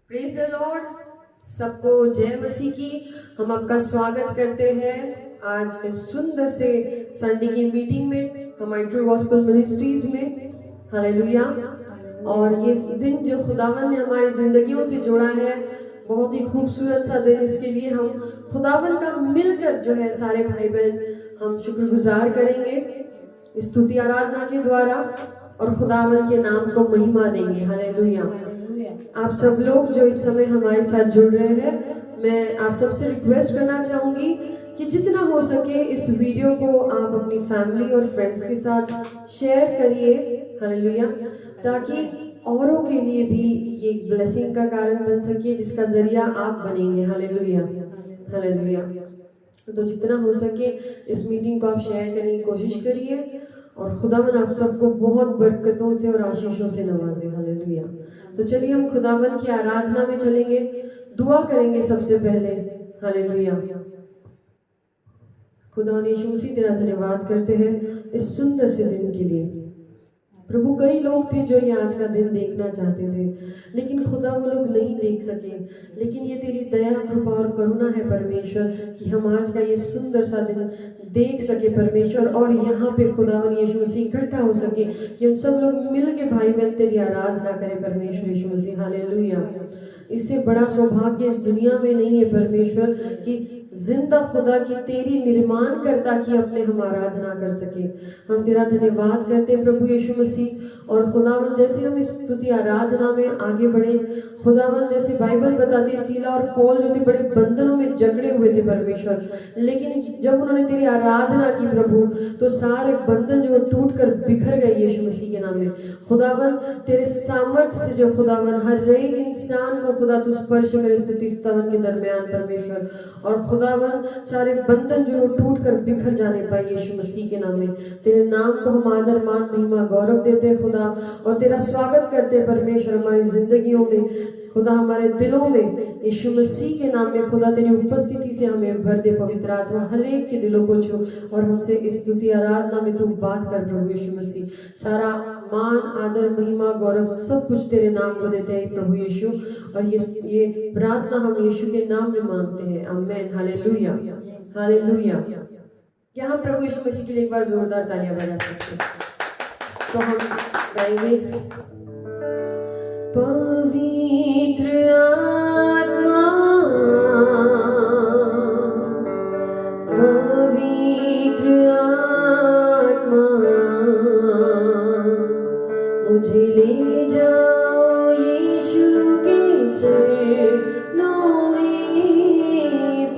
Praise the Lord. सबको जय मसीह की। हम आपका स्वागत करते हैं आज इस सुंदर से संडे की मीटिंग में हमारी ट्रू गॉस्पेल मिनिस्ट्रीज में। हालेलुया। और ये दिन जो खुदावन ने हमारी जिंदगियों से जोड़ा है, बहुत ही खूबसूरत सा दिन। इसके लिए हम खुदावन का मिलकर जो है सारे भाई बहन हम शुक्रगुजार करेंगे स्तुति आराधना के द्वारा और खुदावन के नाम को महिमा देंगे। हालेलुया। आप सब लोग जो इस समय हमारे साथ जुड़ रहे हैं, मैं आप सबसे रिक्वेस्ट करना चाहूंगी कि जितना हो सके इस वीडियो को आप अपनी फैमिली और फ्रेंड्स के साथ शेयर करिए। हालेलुया। ताकि औरों के लिए भी ये एक ब्लेसिंग का कारण बन सके जिसका जरिया आप बनेंगे। हालेलुया। हालेलुया। तो जितना हो सके इस मीटिंग को आप शेयर करने की कोशिश करिए और खुदावन आप सबको बहुत बरकतों से और आशीषों से नवाजे। हालेलुया। तो चलिए हम खुदावन की आराधना में चलेंगे, दुआ करेंगे सबसे पहले। हालेलुया। खुदा यीशु मसीह तेरा धन्यवाद करते हैं इस सुंदर से दिन के लिए। प्रभु, कई लोग थे जो ये आज का दिन देखना चाहते थे, लेकिन खुदा वो लोग नहीं देख सके। लेकिन ये तेरी दया, कृपा और करुणा है परमेश्वर कि हम आज का ये सुंदर सा दिन देख सके परमेश्वर, और यहाँ पे खुदावन यीशु मसीह इकट्ठा हो सके कि हम सब लोग मिल के भाई बहन तेरी आराधना करें परमेश्वर यीशु मसीह। हालेलुया। इससे बड़ा सौभाग्य इस दुनिया में नहीं है परमेश्वर कि जिंदा खुदा की तेरी निर्माण करता की अपने हम आराधना कर सके। हम तेरा धन्यवाद करते हैं प्रभु यीशु मसीह। और खुदावन जैसे हम इस स्तुति आराधना में आगे बढ़े, खुदावन जैसे बाइबल बताती सीला और पौल जो थे बड़े बंधनों में जकड़े हुए थे परमेश्वर, लेकिन जब उन्होंने तेरी आराधना की प्रभु तो सारे बंधन जो टूट कर बिखर गए यीशु मसीह के नाम में। खुदावन तेरे सामर्थ्य से जो खुदावन हर एक इंसान को खुदा तू स्पर्श करे स्तुति स्तवन के दरमियान परमेश्वर, और खुदावन सारे बंधन जो टूट कर बिखर जाने पाए यीशु मसीह के नाम में। तेरे नाम को हम आदर मान महिमा गौरव देते हैं खुदा, और तेरा स्वागत करते हैं परमेश्वर हमारी जिंदगियों में खुदा, हमारे दिलों में यीशु मसीह के नाम में खुदा तेरी उपस्थिति से हमें भर दे। पवित्र आत्मा हर एक के दिलों को छू और हमसे इस स्तुति आराधना में तू बात कर प्रभु यीशु मसीह। सारा मान आदर महिमा गौरव सब कुछ तेरे नाम को देते हैं प्रभु यीशु, और ये प्रार्थना हम यीशु के नाम में मांगते हैं। आमीन। हालेलुया। हालेलुया। क्या हम प्रभु यीशु मसीह के लिए एक बार जोरदार तालियां बजा सकते हैं? तो हम गाएंगे, पवित्र आत्मा, पवित्र आत्मा, मुझे ले जाओ यीशु के चरणों में।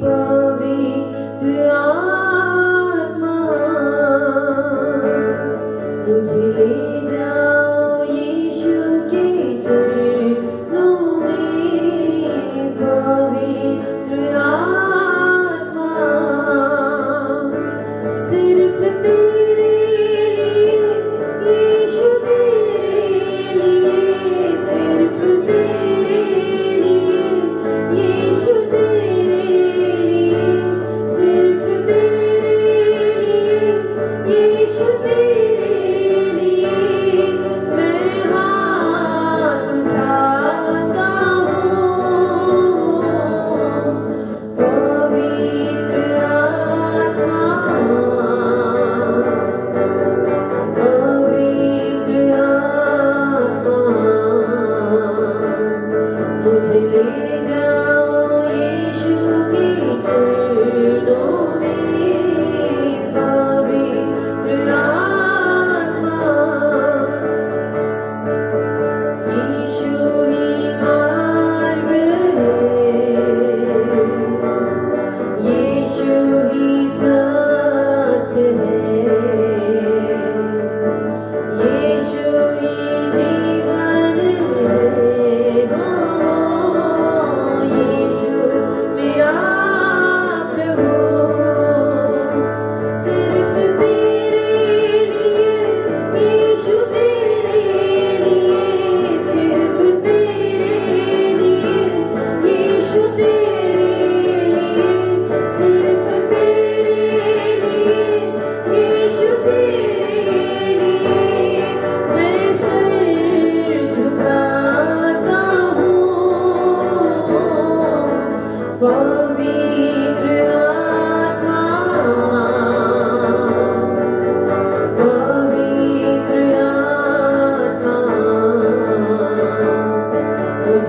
पवित्र आत्मा, मुझे ले जाओ यीशु के चरणों में। पवित्र आत्मा, सिर्फ तेरे लिए यीशु, तेरे लिए, सिर्फ तेरे लिए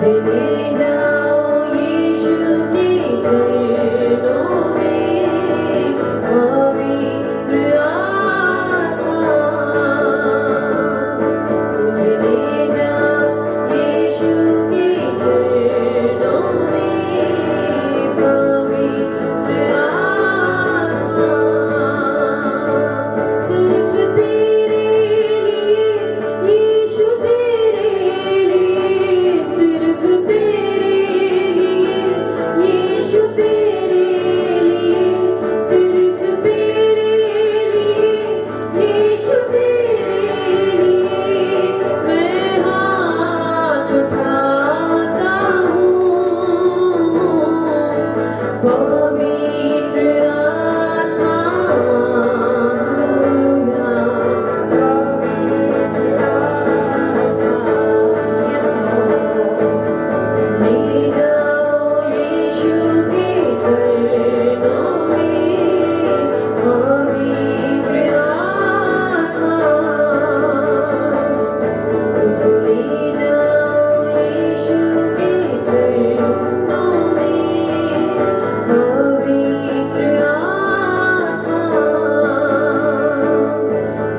मुझे ले जाओ यीशु के चरणों में, पवित्र आत्मा। मुझे ले जाओ यीशु के चरणों में, पवित्र आत्मा। सिर्फ तेरे लिए यीशु, तेरे लिए, सिर्फ तेरे लिए यीशु, तेरे लिए, सिर्फ तेरे लिए यीशु, तेरे लिए मैं हाथ उठाता हूँ। पवित्र आत्मा, यस ले जाओ यीशु के चरणों में, पवित्र आत्मा। मुझे ले जाओ यीशु के चरणों में, पवित्र आत्मा।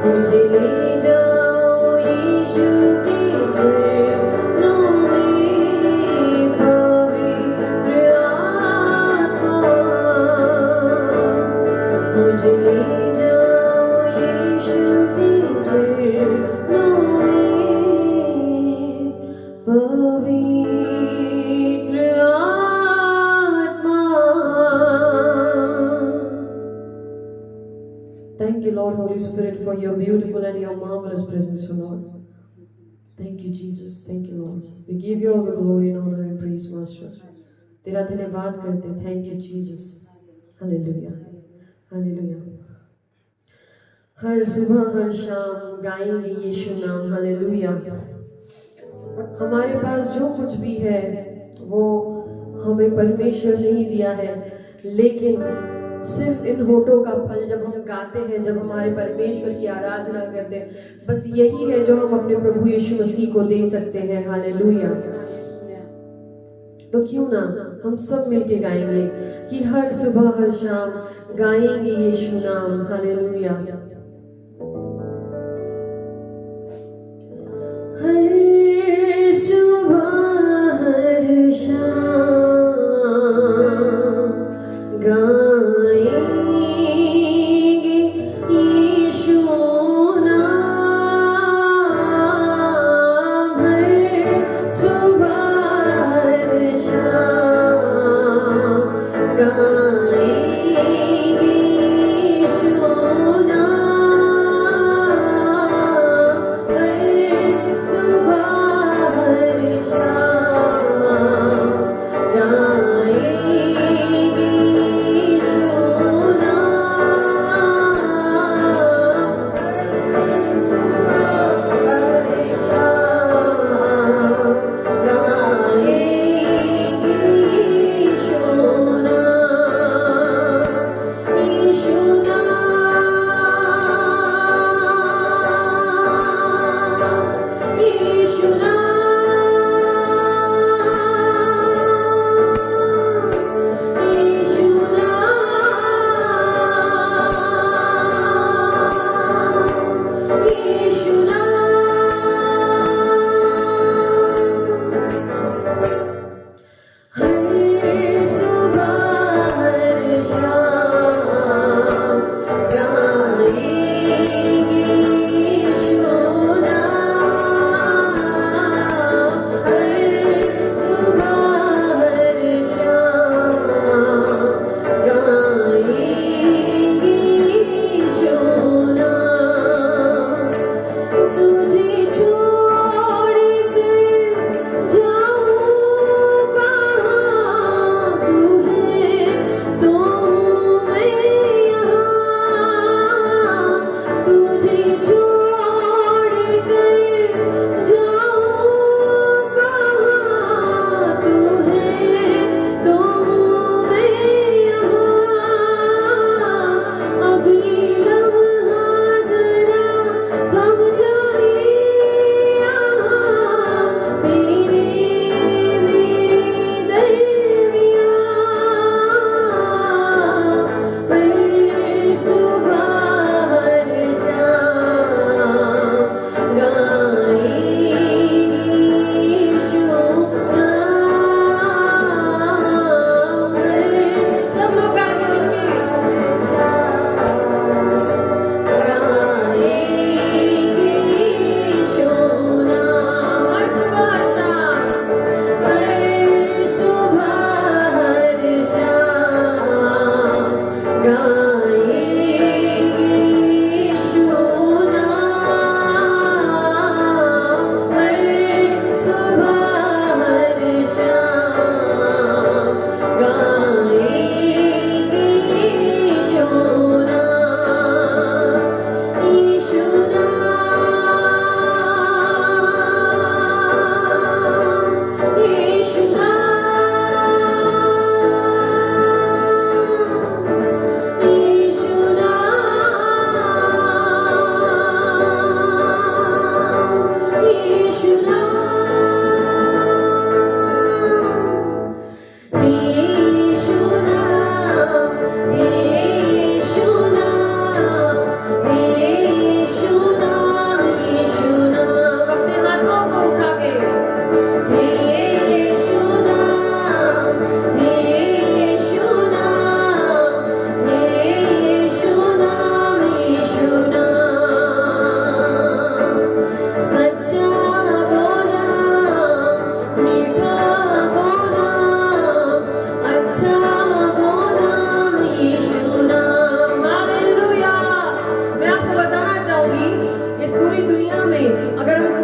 मुझे ले जाओ यीशु के चरणों में, पवित्र आत्मा। मुझे ले जाओ यीशु के चरणों में, पवित्र आत्मा। Thank you, Lord, Holy Spirit, for your beautiful and your marvelous presence, O Lord. Thank you, Jesus. Thank you, Lord. We give you all the glory and honor and praise, Master. तेरा धन्यवाद करते। Thank you, Jesus. Hallelujah. Hallelujah. हर सुबह हर शाम गाएंगे यीशु नाम। Hallelujah. हमारे पास जो कुछ भी है वो हमें परमेश्वर ने ही दिया है, लेकिन सिर्फ इन होठों का फल जब हम गाते हैं, जब हमारे परमेश्वर की आराधना करते हैं, बस यही है जो हम अपने प्रभु यीशु मसीह को दे सकते हैं। हालेलुया। तो क्यों ना हम सब मिलके गाएंगे कि हर सुबह हर शाम गाएंगे यीशु नाम। हालेलुया। हर सुबह हर शाम गाएंगे यीशु नाम। हर सुबह हर शाम गाएंगे यीशु नाम।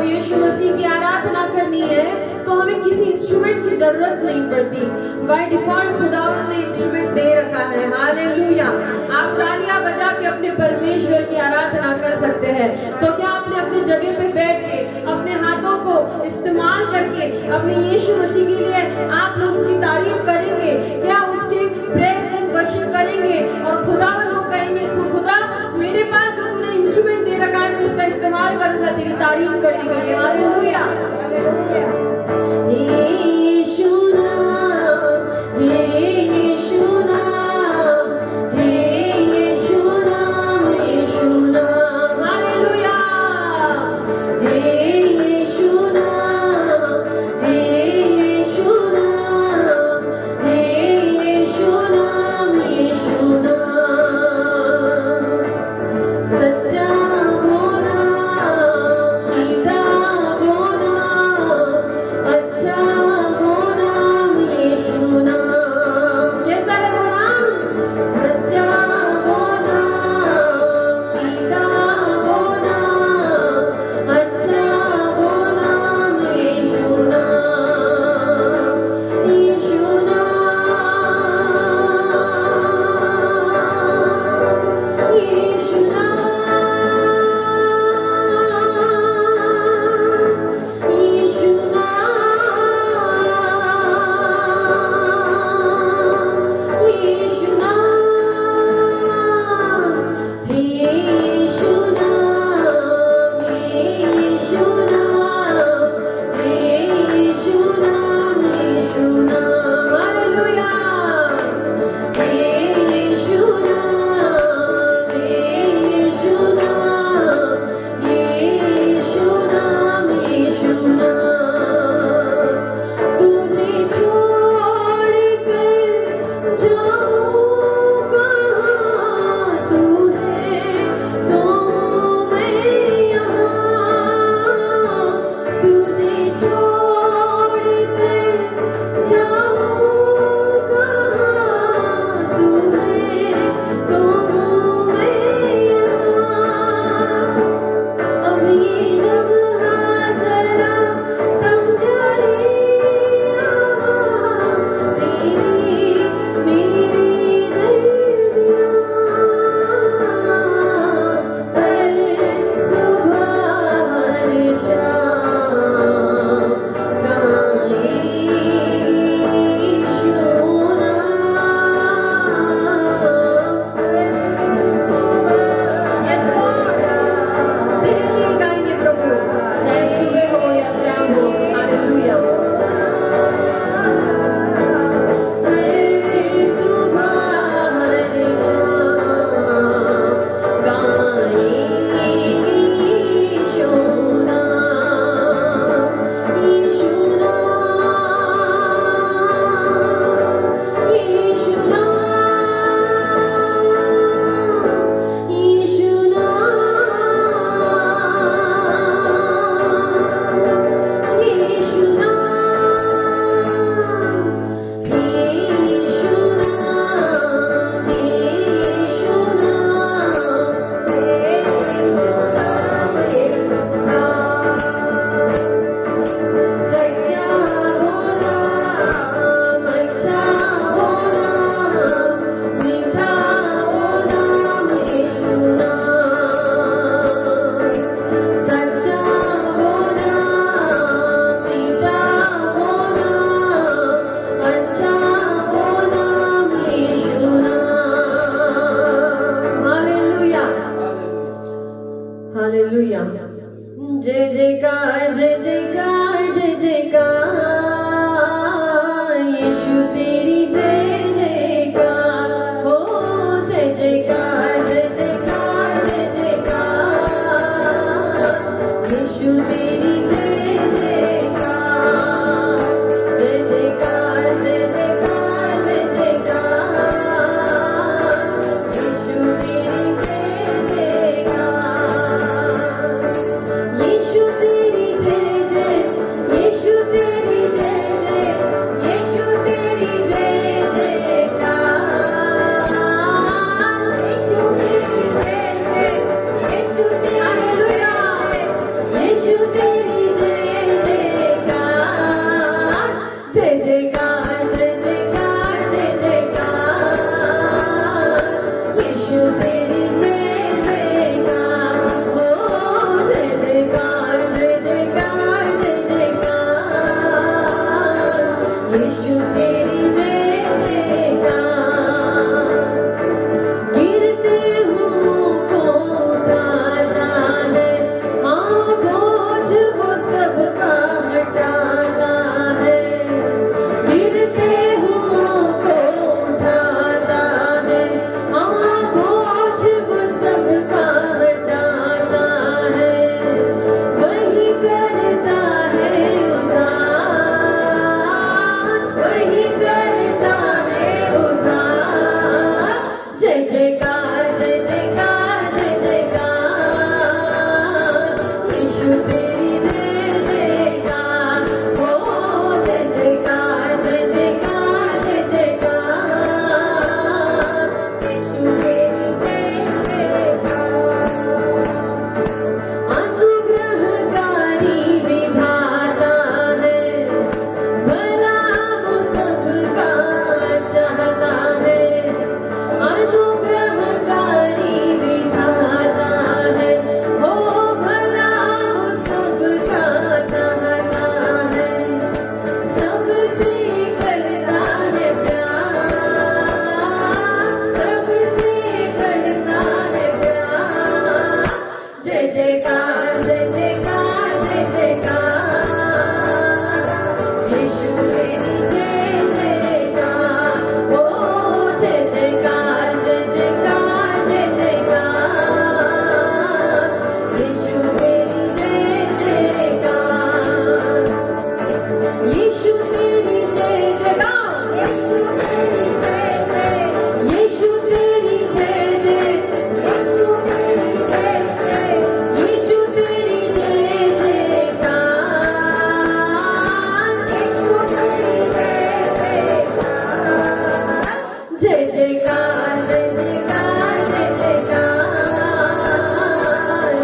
यीशु मसीह की आराधना करनी है तो हमें किसी इंस्ट्रूमेंट की जरूरत नहीं पड़ती। बाय डिफॉल्ट खुदावंद ने इंस्ट्रूमेंट दे रखा है। हालेलुया। आप तालियां बजा के अपने परमेश्वर की आराधना कर सकते हैं। तो क्या आपने अपनी जगह पे बैठ के अपने हाथों को इस्तेमाल करके अपने यीशु मसीह के लिए आप लोग उसकी तारीफ करेंगे? क्या उसके प्रेज एंड वर्शिप करेंगे और खुदावंद को कहेंगे खुदा मेरे पास जो तूने इंस्ट्रूमेंट दे रखा है मैं उसका इस्तेमाल करूंगा तेरी तारीफ करने के लिए। हालेलुया। यीशु नाम, यीशु नाम, यीशु नाम, यीशु नाम। हालेलुया। यीशु नाम, यीशु नाम, यीशु नाम, यीशु नाम। सच्चा होना, मीठा होना, अच्छा होना, यीशु नाम। कैसा है वो नाम? सच्चा होना, मीठा होना, अच्छा होना, यीशु नाम, यीशु नाम, यीशु नाम, यीशु नाम, यीशु नाम, यीशु नाम, यीशु नाम, यीशु नाम, यीशु नाम। हालेलुया। यीशु नाम, यीशु नाम, यीशु नाम, यीशु नाम। तुझे छोड़ कर जाऊँ कहाँ? तू है तो मैं यहाँ। तुझे छोड़ कर जाऊँ कहाँ? तू है तो मैं यहाँ। अब ये लम्हा जरा थम जाए यहाँ, तेरी मेरी दरमियाँ। हर सुबह हर शाम गाएंगे यीशु नाम। Yes, Lord. तेरे लिए गाएंगे प्रभु, चाहे सुबह हो या शाम हो। हालेलुया। हर सुबह हर शाम गाएंगे यीशु नाम, यीशु नाम, यीशु नाम, यीशु नाम, यीशु हालेलुया। जय जयकार, जय जयकार, जय जयकार, यीशु तेरी जय जयकार हो। जय जयकार, जय जयकार, जय जयकार, यीशु तेरी जय जयकार। जय जयकार, जय जयकार, जय जयकार, यीशु तेरी जय जयकार। यीशु तेरी जय जयकार। सबका हटाता है, गिरते हुओं को उठाता है, हाँ बोझ वो सबका हटाता है, वही करता है उद्धार, वही करता है उद्धार। जय जयकार जय जयकार जय जयकार, यीशु तेरी जय जयकार, हो जय जयकार जय जयकार जय जयकार, यीशु तेरी जय जयकार। अनुग्रहकारी विधाता है, भला वो सबका चाहता है, अनुग्रहकारी विधाता है, हो भला वो सबका चाहता है, सबसे करता है प्यार, सबसे करता है प्यार। जय जयकार जय जयकार जय जयकार, यीशु तेरी जय जयकार, ओ जय जयकार जय जयकार जय जयकार, यीशु तेरी जय जयकार, यीशु तेरी जय जयकार, यीशु तेरी जय जय, यीशु तेरी जय जयकार, जय जयकार जय जयकार जय जयकार,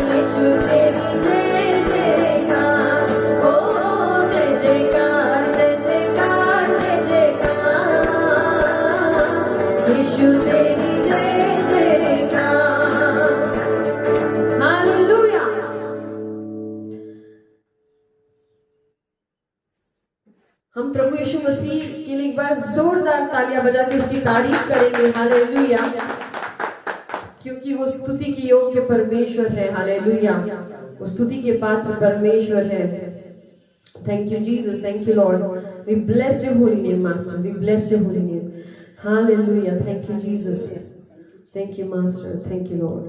यीशु तेरी जय जयकार, ओ जय जयकार जय जयकार जय जयकार, यीशु तेरी जय जयकार। हालेलुया। हम प्रभु यीशु मसीह के लिए एक बार जोरदार तालियां बजा के उसकी तारीफ करेंगे। हालेलुया, क्योंकि वो स्तुति की योग्य परमेश्वर है। हालेलुया, वो स्तुति के पात्र परमेश्वर है। Thank you Jesus, thank you Lord, we bless your holy name master, we bless your holy name. Hallelujah, thank you Jesus, thank you master, thank you Lord,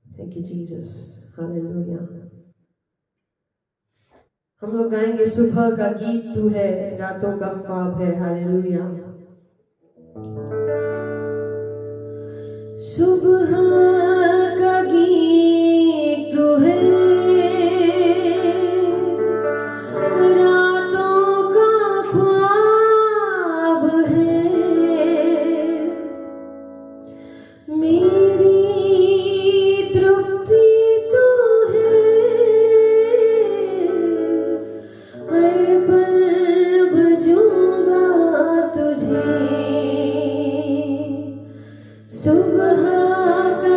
thank you Jesus. Hallelujah. हम लोग गाएंगे सुबह का गीत तू है, रातों का ख्वाब है। हालेलुया। सुबह का गीत तू है, रातों का ख्वाब है, मेरी तृप्ति तू है, हर पल भजूंगा तुझे। सुबह का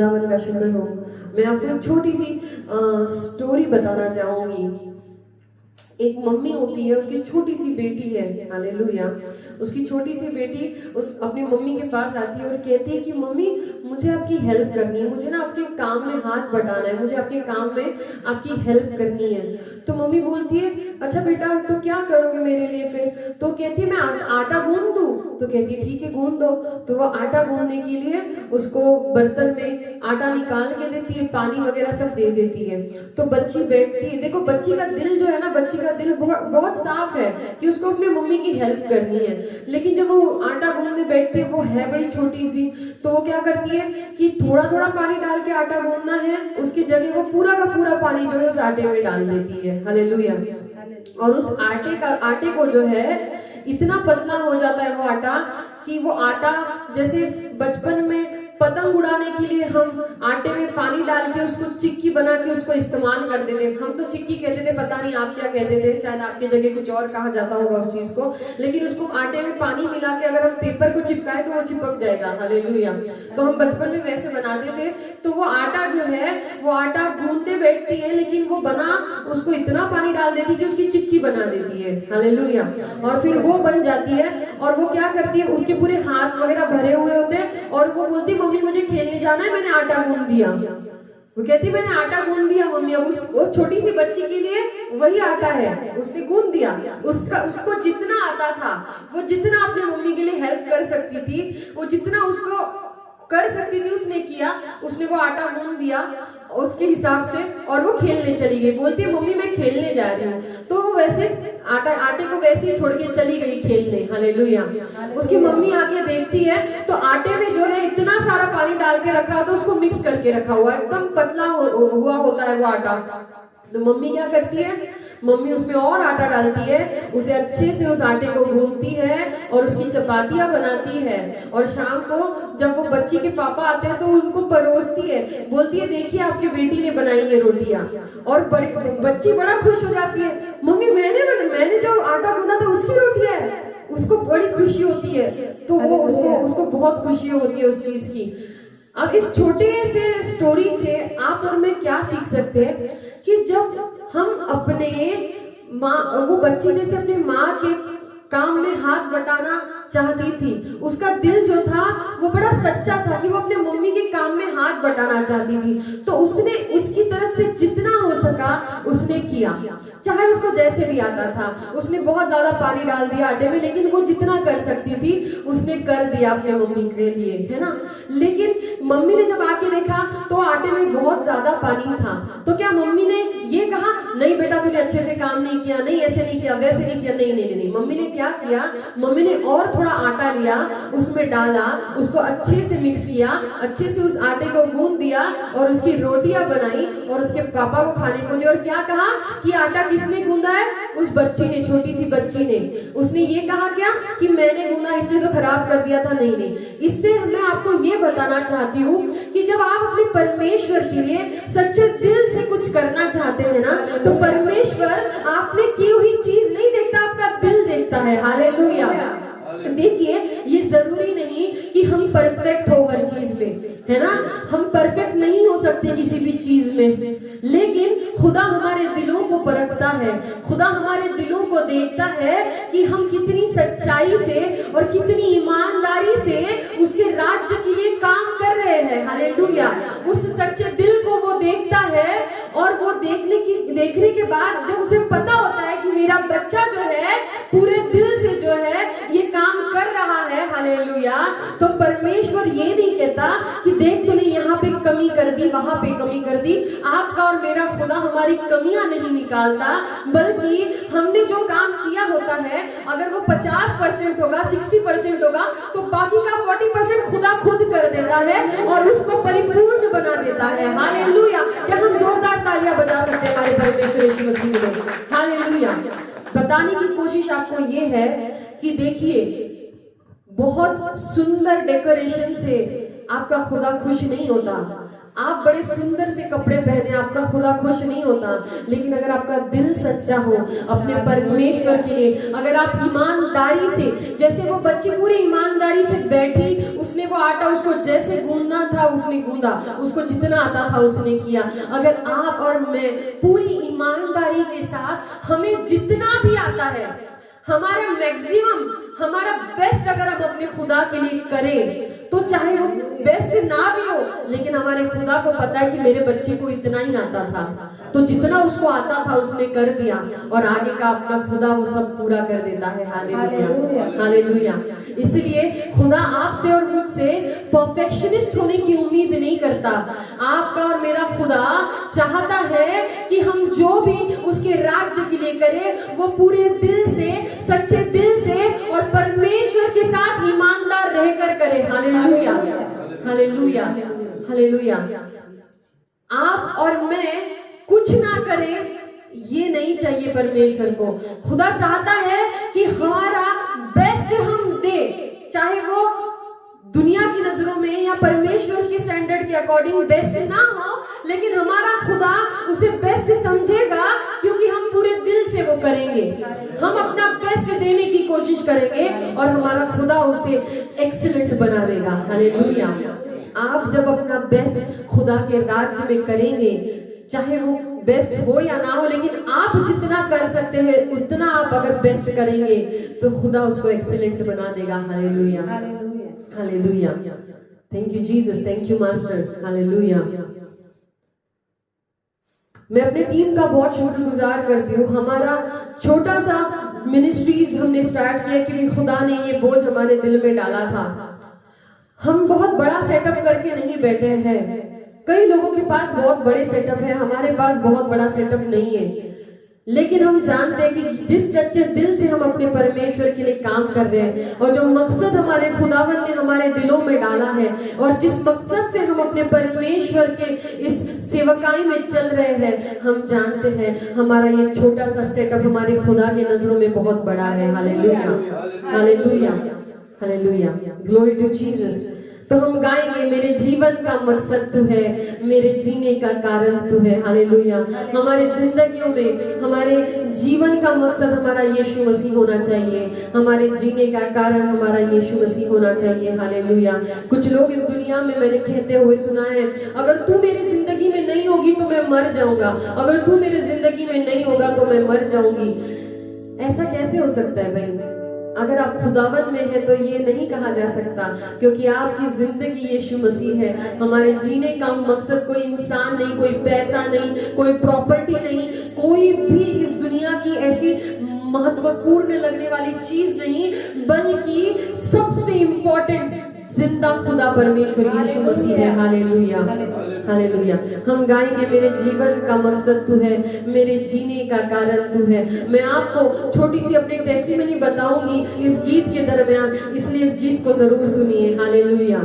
खुदावन का शुक्र हो। मैं आपको एक छोटी सी स्टोरी बताना चाहूंगी। एक मम्मी होती है, उसकी छोटी सी बेटी है, हालेलुया। उसकी छोटी सी बेटी उस अपनी मम्मी के पास आती है और कहती है कि मम्मी मुझे आपकी हेल्प करनी है, मुझे ना आपके काम में हाथ बटाना है, मुझे आपके काम में आपकी हेल्प करनी है। तो मम्मी बोलती है अच्छा बेटा तो क्या करोगे मेरे लिए फिर? तो कहती है मैं आटा गूंद दूं? तो कहती है ठीक है गूंद दो। तो वो आटा गूंदने के लिए उसको बर्तन में आटा निकाल के देती है, पानी वगैरह सब दे देती है। तो बच्ची बैठती है। देखो बच्ची का दिल जो है ना, बच्ची का दिल बहुत साफ है कि उसको अपनी मम्मी की हेल्प करनी है। लेकिन जब वो आटा गूंदने बैठती है, वो है बड़ी छोटी सी, तो वो क्या करती है कि थोड़ा थोड़ा पानी डाल के आटा गूंदना है, उसकी जगह वो पूरा का पूरा पानी जो है उस आटे में डाल देती है, हालेलुया। और उस आटे को जो है इतना पतला हो जाता है वो आटा कि वो आटा जैसे बचपन में पतंग उड़ाने के लिए हम आटे में पानी डाल के उसको चिक्की बना के उसको इस्तेमाल करते थे। हम तो चिक्की कहते थे, पता नहीं आप क्या कहते थे, शायद आपके जगह कुछ और कहा जाता होगा उस चीज को। लेकिन उसको आटे में पानी मिला के अगर हम पेपर को चिपकाए तो वो चिपक जाएगा, हालेलुया। तो हम बचपन में वैसे बनाते थे। तो वो आटा जो है वो आटा गूंदते बैठती है, लेकिन वो बना उसको इतना पानी डाल देती कि उसकी चिक्की बना देती है, हालेलुया। और फिर वो बन जाती है और वो क्या करती है, उसके पूरे हाथ वगैरह भरे हुए होते हैं और वो बोलती मम्मी मुझे खेलने जाना है, मैंने आटा गूंद दिया। वो कहती मैंने आटा गूंद दिया मम्मी। अब वो छोटी सी बच्ची के लिए वही आटा है, उसने गूंद दिया। उसको जितना आता था, वो जितना अपनी मम्मी के लिए हेल्प कर सकती थी, वो जितना उसको कर सकती थी उसने किया। उसने वो आटा गूंद दिया उसके हिसाब से और वो खेलने चली गई। बोलती है मम्मी मैं खेलने जा रही हूँ। तो वो वैसे आटे को वैसे ही छोड़ के चली गई खेलने, हालेलुया। उसकी मम्मी आके देखती है तो आटे में जो है इतना सारा पानी डाल के रखा होता है, उसको मिक्स करके रखा हुआ, एकदम पतला हुआ होता है वो आटा। तो मम्मी क्या करती है, मम्मी उसमें और आटा डालती है, उसे अच्छे से उस आटे को गूंथती है और उसकी चपातियां बनाती है। और शाम को जब वो बच्ची के पापा आते हैं तो उनको परोसती है, बोलती है देखिए आपकी बेटी ने बनाई ये रोटियां। और बच्ची बड़ा खुश हो जाती है, मम्मी मैंने जो आटा गूंथा था उसकी रोटियां है। उसको बड़ी खुशी होती है। तो वो उसको बहुत खुशी होती है उस चीज की। अब इस छोटे से स्टोरी से आप और मैं क्या सीख सकते हैं कि जब हम अपने माँ, वो बच्ची जैसे अपने माँ के काम में हाथ बटाना चाहती थी, उसका दिल जो था वो बड़ा सच्चा था कि वो अपने मम्मी के काम में हाथ बटाना चाहती थी। तो उसने उसकी तरफ से जितना हो सका उसने किया, चाहे उसको जैसे भी आता था। उसने बहुत ज्यादा पानी डाल दिया आटे में, लेकिन वो जितना कर सकती थी उसने कर दिया अपने मम्मी के लिए, है ना। लेकिन मम्मी ने जब आके देखा तो आटे में बहुत ज्यादा पानी था। तो क्या मम्मी ने ये कहा नहीं बेटा तूने अच्छे से काम नहीं किया, नहीं ऐसे नहीं किया, वैसे नहीं किया? नहीं नहीं नहीं, मम्मी ने क्या किया, मम्मी ने और थोड़ा आटा लिया, उसमें डाला, उसको अच्छे से मिक्स किया, अच्छे से उस आटे को गूंद दिया और उसकी रोटियां बनाई और उसके पापा को खाने को दी। और क्या कहा कि आटा किसने गूंदा है? उस बच्ची ने, छोटी सी बच्ची ने। उसने ये कहा क्या कि मैंने गूंदा इसलिए तो खराब कर दिया था? नहीं नहीं। इससे मैं आपको ये बताना चाहती हूँ कि जब आप अपने परमेश्वर के लिए सच्चे दिल से कुछ करना चाहते हैं ना, तो परमेश्वर आपने की हुई चीज नहीं देखता, आपका दिल देखता है, हालेलुया। देखिए ये जरूरी नहीं कि हम परफेक्ट हो हर चीज में, है ना। हम परफेक्ट नहीं हो सकते किसी भी चीज में, लेकिन खुदा हमारे दिलों को परखता है। खुदा हमारे दिलों को देखता है कि हम कितनी सच्चाई से और कितनी ईमानदारी से उसके राज्य के लिए काम कर रहे हैं, हालेलुया। उस सच्चे दिल को वो देखता है और वो देखने के बाद जब उसे पता होता है कि मेरा बच्चा जो है पूरे दिल से जो है ये काम कर रहा है, हालेलुया, तो परमेश्वर ये नहीं कहता कि देख तूने यहाँ पे कमी कर दी, वहां पे कमी कर दी। आपका और मेरा खुदा हमारी कमियां नहीं निकालता, बल्कि हमने जो काम किया होता है अगर वो 50% होगा, 60% होगा, तो बाकी का 40% खुदा खुद कर देता है और उसको परिपूर्ण बना देता है, हालेलुया। क्या हम जोरदार तालियां बजा सकते हैं हमारे परमेश्वर यीशु मसीह के लिए? हालेलुया। बताने की कोशिश आपको ये है कि देखिए बहुत सुंदर डेकोरेशन से आपका खुदा खुश नहीं होता। आप बड़े सुंदर से कपड़े पहने, आपका खुदा खुश नहीं होता, लेकिन अगर आपका दिल सच्चा हो अपने परमेश्वर के लिए, अगर आप ईमानदारी से, जैसे वो बच्ची पूरी ईमानदारी से बैठी, उसने वो आटा उसको जैसे गूंदना था उसने गूंदा, उसको जितना आता था उसने किया। अगर आप और मैं पूरी ईमानदारी के साथ, हमें जितना भी आता है, हमारा मैक्सिमम, हमारा बेस्ट अगर हम अपने खुदा के लिए करें, तो चाहे वो बेस्ट ना भी हो, लेकिन हमारे खुदा को पता है कि मेरे बच्चे को इतना ही आता था, तो जितना उसको आता था उसने कर दिया, और आगे का अपना खुदा वो सब पूरा कर देता है। Hallelujah, hallelujah. इसलिए खुदा आपसे और मुझसे परफेक्शनिस्ट होने की उम्मीद नहीं करता। आपका और मेरा खुदा चाहता है कि हम जो भी उसके राज्य के लिए करें, वो पूरे दिल से, सच्चे दिल से और परमेश्वर के साथ ईमानदार रहकर करें। Hallelujah, hallelujah, hallelujah. आप और मैं कुछ ना करें, ये नहीं चाहिए परमेश्वर को। खुदा चाहता है कि हमारा बेस्ट हम दे, चाहे वो दुनिया की नजरों में या परमेश्वर के स्टैंडर्ड के अकॉर्डिंग बेस्ट ना हो, लेकिन हमारा खुदा उसे बेस्ट समझेगा, क्योंकि हम पूरे दिल से वो करेंगे। हम अपना बेस्ट देने की कोशिश करेंगे और हमारा खुदा उसे एक्सीलेंट बना देगा। हालेलुया। आप जब अपना बेस्ट खुदा के राज्य में करेंगे, चाहे वो बेस्ट हो या ना हो, लेकिन आप जितना कर सकते हैं उतना आप अगर बेस्ट करेंगे, तो खुदा उसको एक्सीलेंट बना देगा। Hallelujah, hallelujah. Thank you Jesus, thank you master. Hallelujah. मैं अपनी टीम का बहुत शुक्रगुजार करती हूँ। हमारा छोटा सा मिनिस्ट्रीज हमने स्टार्ट किया क्योंकि खुदा ने ये बोझ हमारे दिल में डाला था। हम बहुत बड़ा सेटअप करके नहीं बैठे हैं। कई लोगों के पास बहुत बड़े सेटअप है, हमारे पास बहुत बड़ा सेटअप नहीं है, लेकिन हम जानते हैं कि जिस सच्चे दिल से हम अपने परमेश्वर के लिए काम कर रहे हैं, और जो मकसद हमारे खुदावन ने हमारे दिलों में डाला है, और जिस मकसद से हम अपने परमेश्वर के इस सेवकाई में चल रहे हैं, हम जानते हैं हमारा ये छोटा सा सेटअप हमारे खुदा की नजरों में बहुत बड़ा है। Hallelujah, hallelujah, hallelujah. Glory to Jesus. तो हम गाएंगे, मेरे जीवन का मकसद तू है, मेरे जीने का कारण तू है। हालेलुया। हमारे जिंदगियों में हमारे जीवन का मकसद हमारा यीशु मसीह होना चाहिए, हमारे जीने का कारण हमारा यीशु मसीह होना चाहिए। हालेलुया। कुछ लोग इस दुनिया में मैंने कहते हुए सुना है, अगर तू मेरी जिंदगी में नहीं होगी तो मैं मर जाऊंगा, अगर तू मेरी जिंदगी में नहीं होगा तो मैं मर जाऊंगी। ऐसा कैसे हो सकता है भाई? अगर आप खुदावत में है तो ये नहीं कहा जा सकता, क्योंकि आपकी जिंदगी यीशु मसीह है। हमारे जीने का मकसद कोई इंसान नहीं, कोई पैसा नहीं, कोई प्रॉपर्टी नहीं, कोई भी इस दुनिया की ऐसी महत्वपूर्ण लगने वाली चीज नहीं, बल्कि सबसे इंपॉर्टेंट जिंदा खुदा परमेश्वर यीशु मसीह है। Hallelujah, hallelujah. हम गाएंगे, मेरे जीवन का मकसद तू है, मेरे जीने का कारण तू है। मैं आपको छोटी सी अपनी टेस्टिमनी बताऊंगी इस गीत के दरमियान, इसलिए इस गीत को जरूर सुनिए। हालेलुया।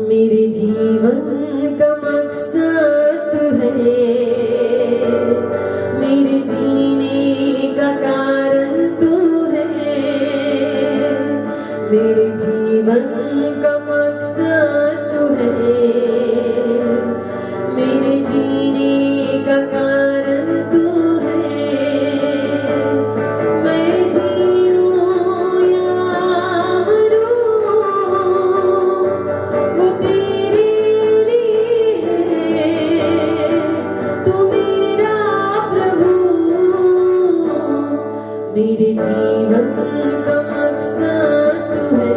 मेरे जीवन का मकसद तू है, मेरे जीने का कारण तू है, मेरे जीवन का मकसद तू है, मेरे जीने का कारण तू है। मैं जीऊं या मरूं, वो तेरे लिए है, तू मेरा प्रभु, मेरे जीवन का मकसद तू है,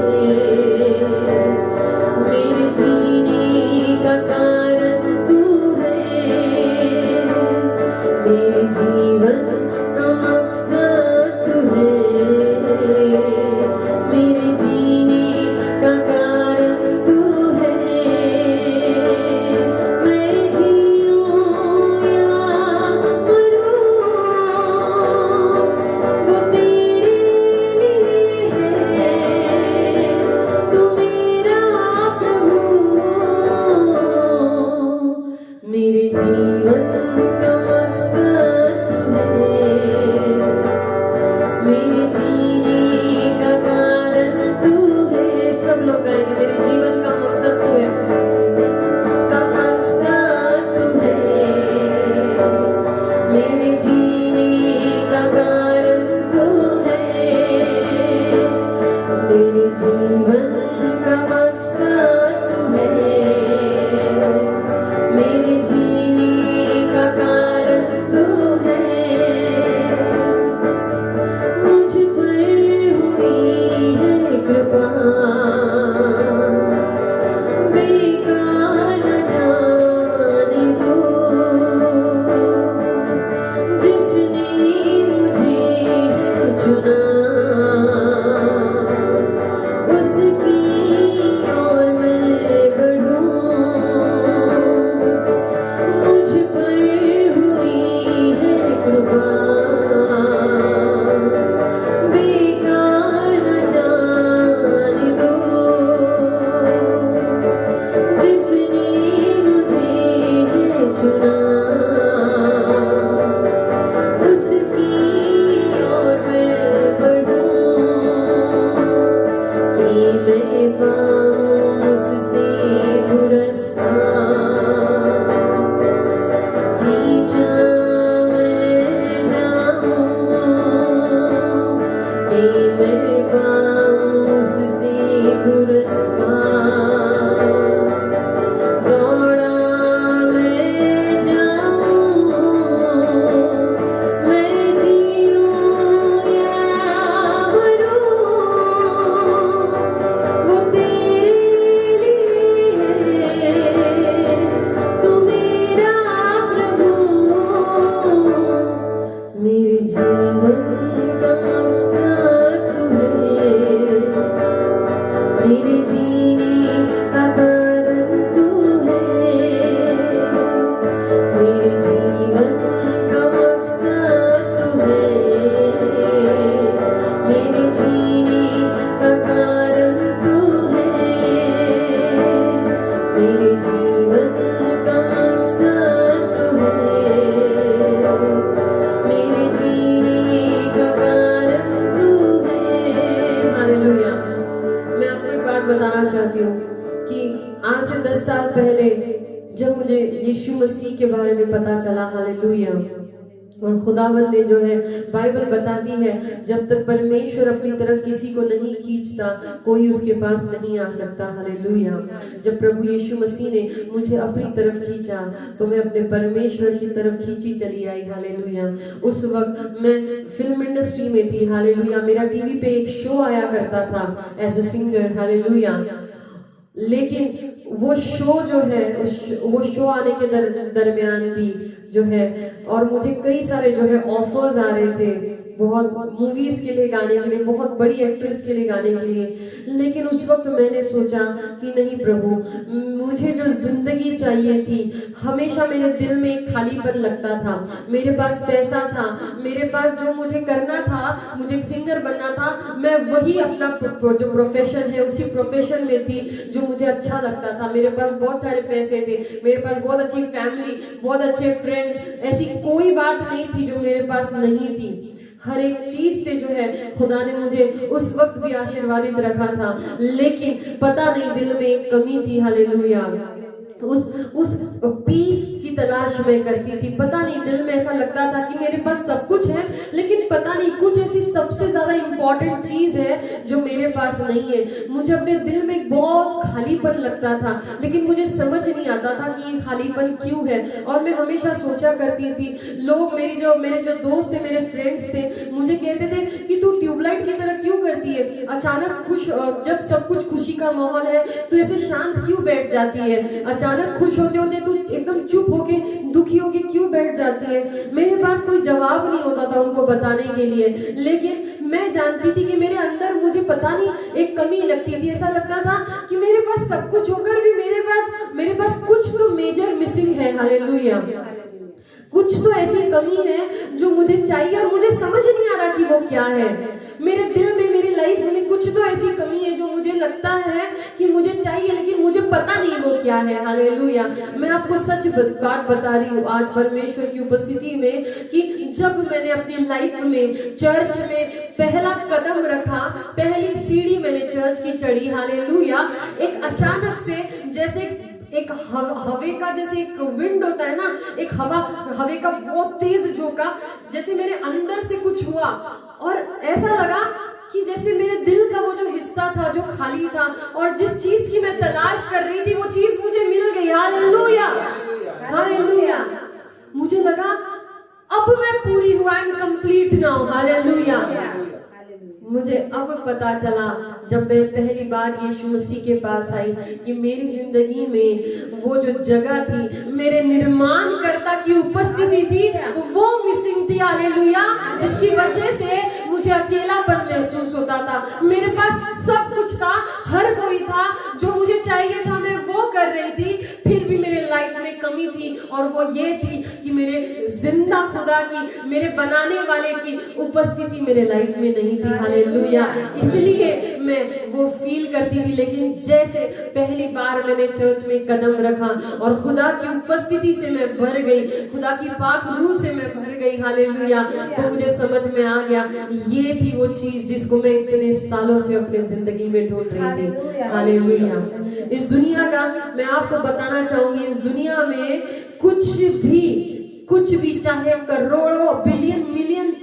मेरे जीने का मेरे जीवन का मकसद तू है, मेरे जीने का कारण तू है, मुझ पर हुई है कृपा, बेकार न जाने दो, जिसने मुझे है चुना उसकी ओर मैं बढ़ूं, मुझ पर हुई है कृपा, बेकार न जाने दो, जिसने मुझे है चुना उसकी ओर मैं बढ़ूं, कि मैं पाऊं उससे पुरस्कार, कि जहाँ मैं जाऊं, कि मैं पाऊं उससे पुरस्कार, दौड़ा मैं जाऊं, मैं जीऊं या मरूं, वो तेरे लिए है, तू मेरा प्रभु, मेरे जीवन का मकसद तू है, मेरे जीने का कारण तू है, मेरे जीवन का मकसद तू है, मेरे जीने का कारण तू है, मेरे जीवन का मकसद तू है, मेरे जीने का कारण तू है। हालेलुया। मैं आपको एक बात बताना चाहती हूँ कि आज से 10 साल पहले जब मुझे यीशु मसीह के बारे में पता चला, हालेलुया, और खुदावंद ने जो है बाइबल बताती है जब तक परमेश्वर अपनी तरफ किसी को नहीं खींचता कोई उसके पास नहीं आ सकता, हालेलुया। जब प्रभु यीशु मसीह ने मुझे अपनी तरफ खींचा तो मैं अपने परमेश्वर की तरफ खींची चली आई, हालेलुया। उस वक्त मैं फिल्म इंडस्ट्री में थी, हालेलुया। मेरा टीवी पे एक शो आया करता था एज अ सिंगर, हालेलुया। लेकिन वो शो जो है वो शो आने के दरमियान भी जो है और मुझे कई सारे जो है ऑफर्स आ रहे थे बहुत मूवीज के लिए गाने के लिए, बहुत बड़ी एक्ट्रेस के लिए गाने के लिए, लेकिन उस वक्त मैंने सोचा कि नहीं प्रभु, मुझे जो जिंदगी चाहिए थी, हमेशा मेरे दिल में एक खालीपन लगता था। मेरे पास पैसा था, मेरे पास जो मुझे करना था, मुझे एक सिंगर बनना था, मैं वही अपना जो प्रोफेशन है उसी प्रोफेशन में थी जो मुझे अच्छा लगता था। मेरे पास बहुत सारे पैसे थे, मेरे पास बहुत अच्छी फैमिली, बहुत अच्छे फ्रेंड्स, ऐसी कोई बात नहीं थी जो मेरे पास नहीं थी। हर एक चीज से जो है खुदा ने मुझे उस वक्त भी आशीर्वादित रखा था, लेकिन पता नहीं दिल में एक कमी थी, हालेलुया। उस पीस की तलाश मैं करती थी। पता नहीं दिल में ऐसा लगता था कि मेरे पास सब कुछ है, लेकिन पता नहीं कुछ ऐसी सबसे ज्यादा इंपॉर्टेंट चीज है जो मेरे पास नहीं है। मुझे अपने दिल में एक बहुत खालीपन लगता था, लेकिन मुझे समझ नहीं आता था कि ये खालीपन क्यों है। और मैं हमेशा सोचा करती थी, लोग मेरे जो दोस्त थे, मेरे फ्रेंड्स थे, मुझे कहते थे कि तू ट्यूबलाइट की तरह क्यों करती है, अचानक जब सब कुछ खुशी का माहौल है तो ऐसे शांत क्यों बैठ जाती है, अचानक खुश होते होते तू एकदम चुप होके दुखी होके क्यों बैठ जाती है। मेरे पास कोई जवाब नहीं होता था उनको बताने के लिए, लेकिन मैं जानती थी कि मेरे अंदर मुझे पता नहीं एक कमी लगती थी। ऐसा लगता था कि मेरे पास सब कुछ होकर भी मेरे पास कुछ तो मेजर मिसिंग है, हालेलुया। कुछ तो ऐसी कमी है जो मुझे चाहिए और मुझे समझ नहीं आ रहा कि वो क्या है। मेरे दिल में, मेरी लाइफ में कुछ तो ऐसी कमी है जो मुझे लगता है कि मुझे चाहिए, लेकिन मुझे पता नहीं वो क्या है, हालेलुया। मैं आपको सच बात बता रही हूँ आज परमेश्वर की उपस्थिति में कि जब मैंने अपनी लाइफ में चर्च में पहला कदम रखा, पहली सीढ़ी मैंने चर्च की चढ़ी, हालेलुया, एक अचानक से जैसे एक हवे का जैसे एक विंड होता है ना, एक हवे का बहुत तेज झोंका, जैसे मेरे अंदर से कुछ हुआ और ऐसा लगा कि जैसे मेरे दिल का वो जो हिस्सा खाली था और जिस चीज की मैं तलाश कर रही थी वो चीज मुझे मिल गई। Hallelujah, hallelujah. मुझे लगा अब मैं पूरी हूँ, I am complete now. Hallelujah. मुझे अब पता चला जब मैं पहली बार यीशु मसीह के पास आई कि मेरी जिंदगी में वो जो जगह थी, मेरे निर्माणकर्ता की उपस्थिति थी, वो मिसिंग थी। हालेलुया। जिसकी वजह से मुझे अकेलापन महसूस होता था। मेरे पास सब कुछ था, हर कोई था, जो मुझे चाहिए था मैं वो कर रही थी, फिर भी मेरे लाइफ में कमी थी और वो ये थी कि मेरे जिंदा खुदा की, मेरे बनाने वाले की उपस्थिति मेरे लाइफ में नहीं थी। हालेलुया। इसलिए मैं वो फील करती थी। लेकिन जैसे पहली बार मैंने चर्च में कदम रखा और खुदा की उपस्थिति से मैं भर गई, खुदा की पाक रूह से मैं भर गई। हालेलुया। तो मुझे समझ में आ गया ये थी वो चीज जिसको मैं इतने सालों से अपनी जिंदगी में ढूंढ रही थी। हालेलुया। इस दुनिया का मैं आपको बताना चाहूंगी, इस दुनिया में कुछ भी चाहे करोड़ों बिलियन मिलियन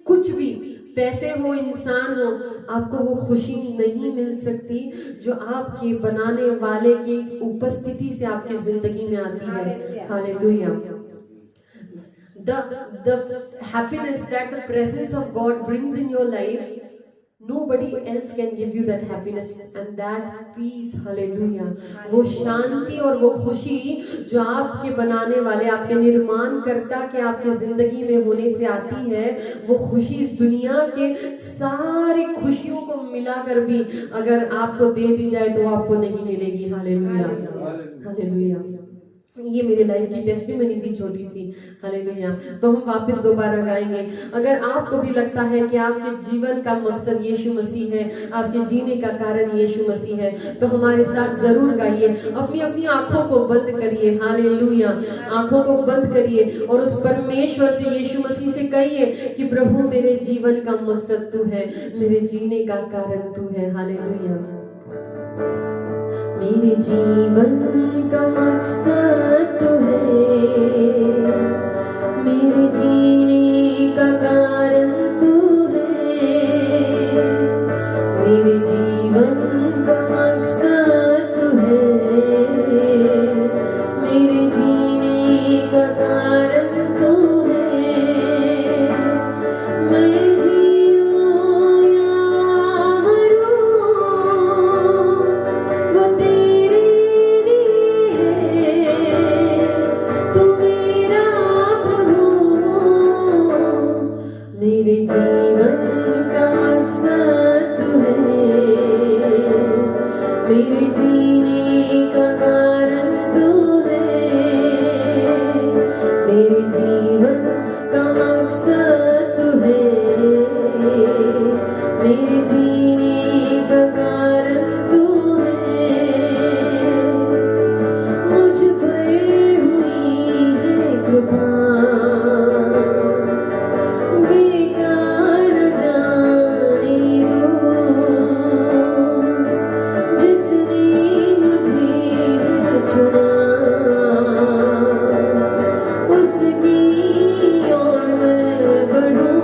कुछ भी पैसे हो, इंसान हो, आपको वो खुशी नहीं मिल सकती जो आपके बनाने वाले की उपस्थिति से आपकी जिंदगी में आती है। Hallelujah. The happiness that the presence of God brings in your life, nobody else can give you that happiness and that peace. Hallelujah. वो शांति और वो खुशी जो आपके बनाने वाले, आपके निर्माणकर्ता के आपके जिंदगी में होने से आती है, वो खुशी इस दुनिया के सारी खुशियों को मिलाकर भी अगर आपको दे दी जाए तो आपको नहीं मिलेगी। Hallelujah, hallelujah. ये मेरे लाइफ की टेस्टिमनी थी छोटी सी। हालेलुया। तो हम वापस दोबारा गाएंगे। अगर आपको भी लगता है कि आपके जीवन का मकसद यीशु मसीह है, आपके जीने का कारण यीशु मसीह है, तो हमारे साथ जरूर गाइए। अपनी अपनी आंखों को बंद करिए। हालेलुया। आंखों को बंद करिए और उस परमेश्वर से, यीशु मसीह से कहिए कि प्रभु मेरे जीवन का मकसद तू है, मेरे जीने का कारण तू है। हालेलुया। मेरे जीवन का मकसद तू है, मेरे जीने का कारण तू है, मेरे जीवन का मकसद तू है, मेरे जीने का कारण तू है। मैं जीऊं या मरूं वो तेरे लिए है, तू मेरा प्रभु। मेरे जीवन का मकसद तू है, मेरे जीने का कारण तू है, मेरे जीवन का मकसद तू है, मेरे जीने का कारण तू है। मुझ पर हुई है कृपा, बेकार जाने दो, जिसने मुझे चुना उसकी ओर मैं बढ़ूं।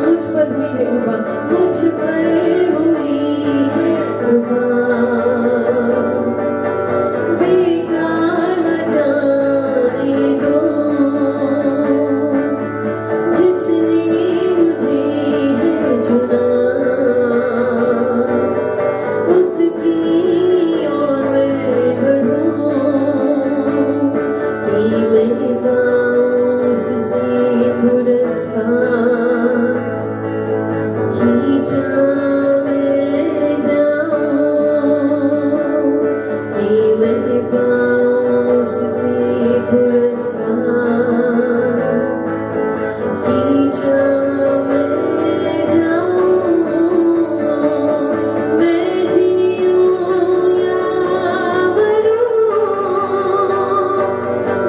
मुझ पर हुई है कृपा, मुझ पर हुई है कृपा, बेकार न जाने दो, जिसने मुझे है चुना उसकी ओर मैं बढ़ूं। कि मैं पाऊं उससे पुरस्कार, खींचा मैं जाऊं, कि मैं पाऊं उससे पुरस्कार, खींचा मैं जाऊं। मैं जीऊं या मरूं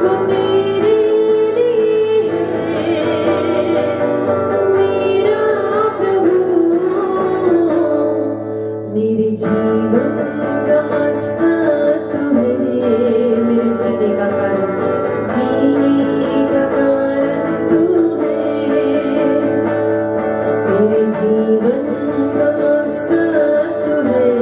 वो तेरे लिए है, मेरा प्रभु। मेरे जीवन का मकसद तू है, मेरे जीने का कारण, जीने का कारण तू है, मेरे जीवन का मकसद तू है,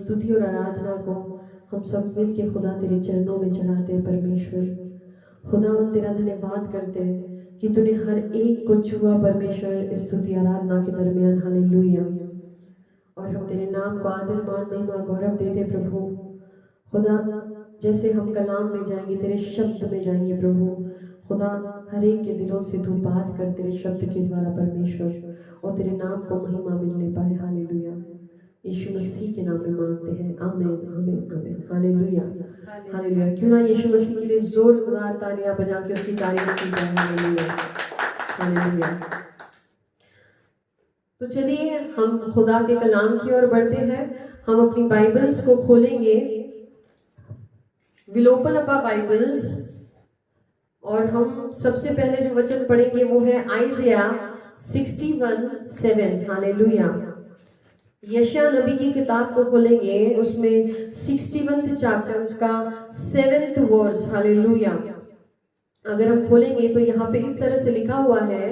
स्तुति और आराधना को हम सब मिल के खुदा तेरे चरणों में चढ़ाते हैं परमेश्वर। खुदावन तेरा धन्यवाद करते हैं कि तूने हर एक को छुआ परमेश्वर, स्तुति आराधना के दरमियान। हालेलुया। और हम तेरे नाम को आदर मान महिमा गौरव देते प्रभु। खुदा जैसे हम कलाम में जाएंगे, तेरे शब्द में जाएंगे प्रभु, खुदा हर एक के दिलों से तू बात कर तेरे शब्द के द्वारा परमेश्वर, और तेरे नाम को महिमा मिलने पाए। हालेलुया। यीशु मसीह के नाम में मांगते हैं, आमीन आमीन आमीन। Hallelujah hallelujah. क्यों ना यीशु मसीह के लिए जोरदार तालियां बजा के उसकी तारीफ की जाए। Hallelujah hallelujah. तो चलिए हम खुदा के कलाम की ओर बढ़ते हैं। हम अपनी बाइबल्स को खोलेंगे, विलोपन अपा बाइबल्स, और हम सबसे पहले जो वचन पढ़ेंगे वो है आइज़िया 61:7। हालेलुया। यशायाह नबी की किताब को खोलेंगे, उसमें 61 चैप्टर, उसका 7th वर्स। हालेलुया। अगर हम खोलेंगे तो यहाँ पे इस तरह से लिखा हुआ है,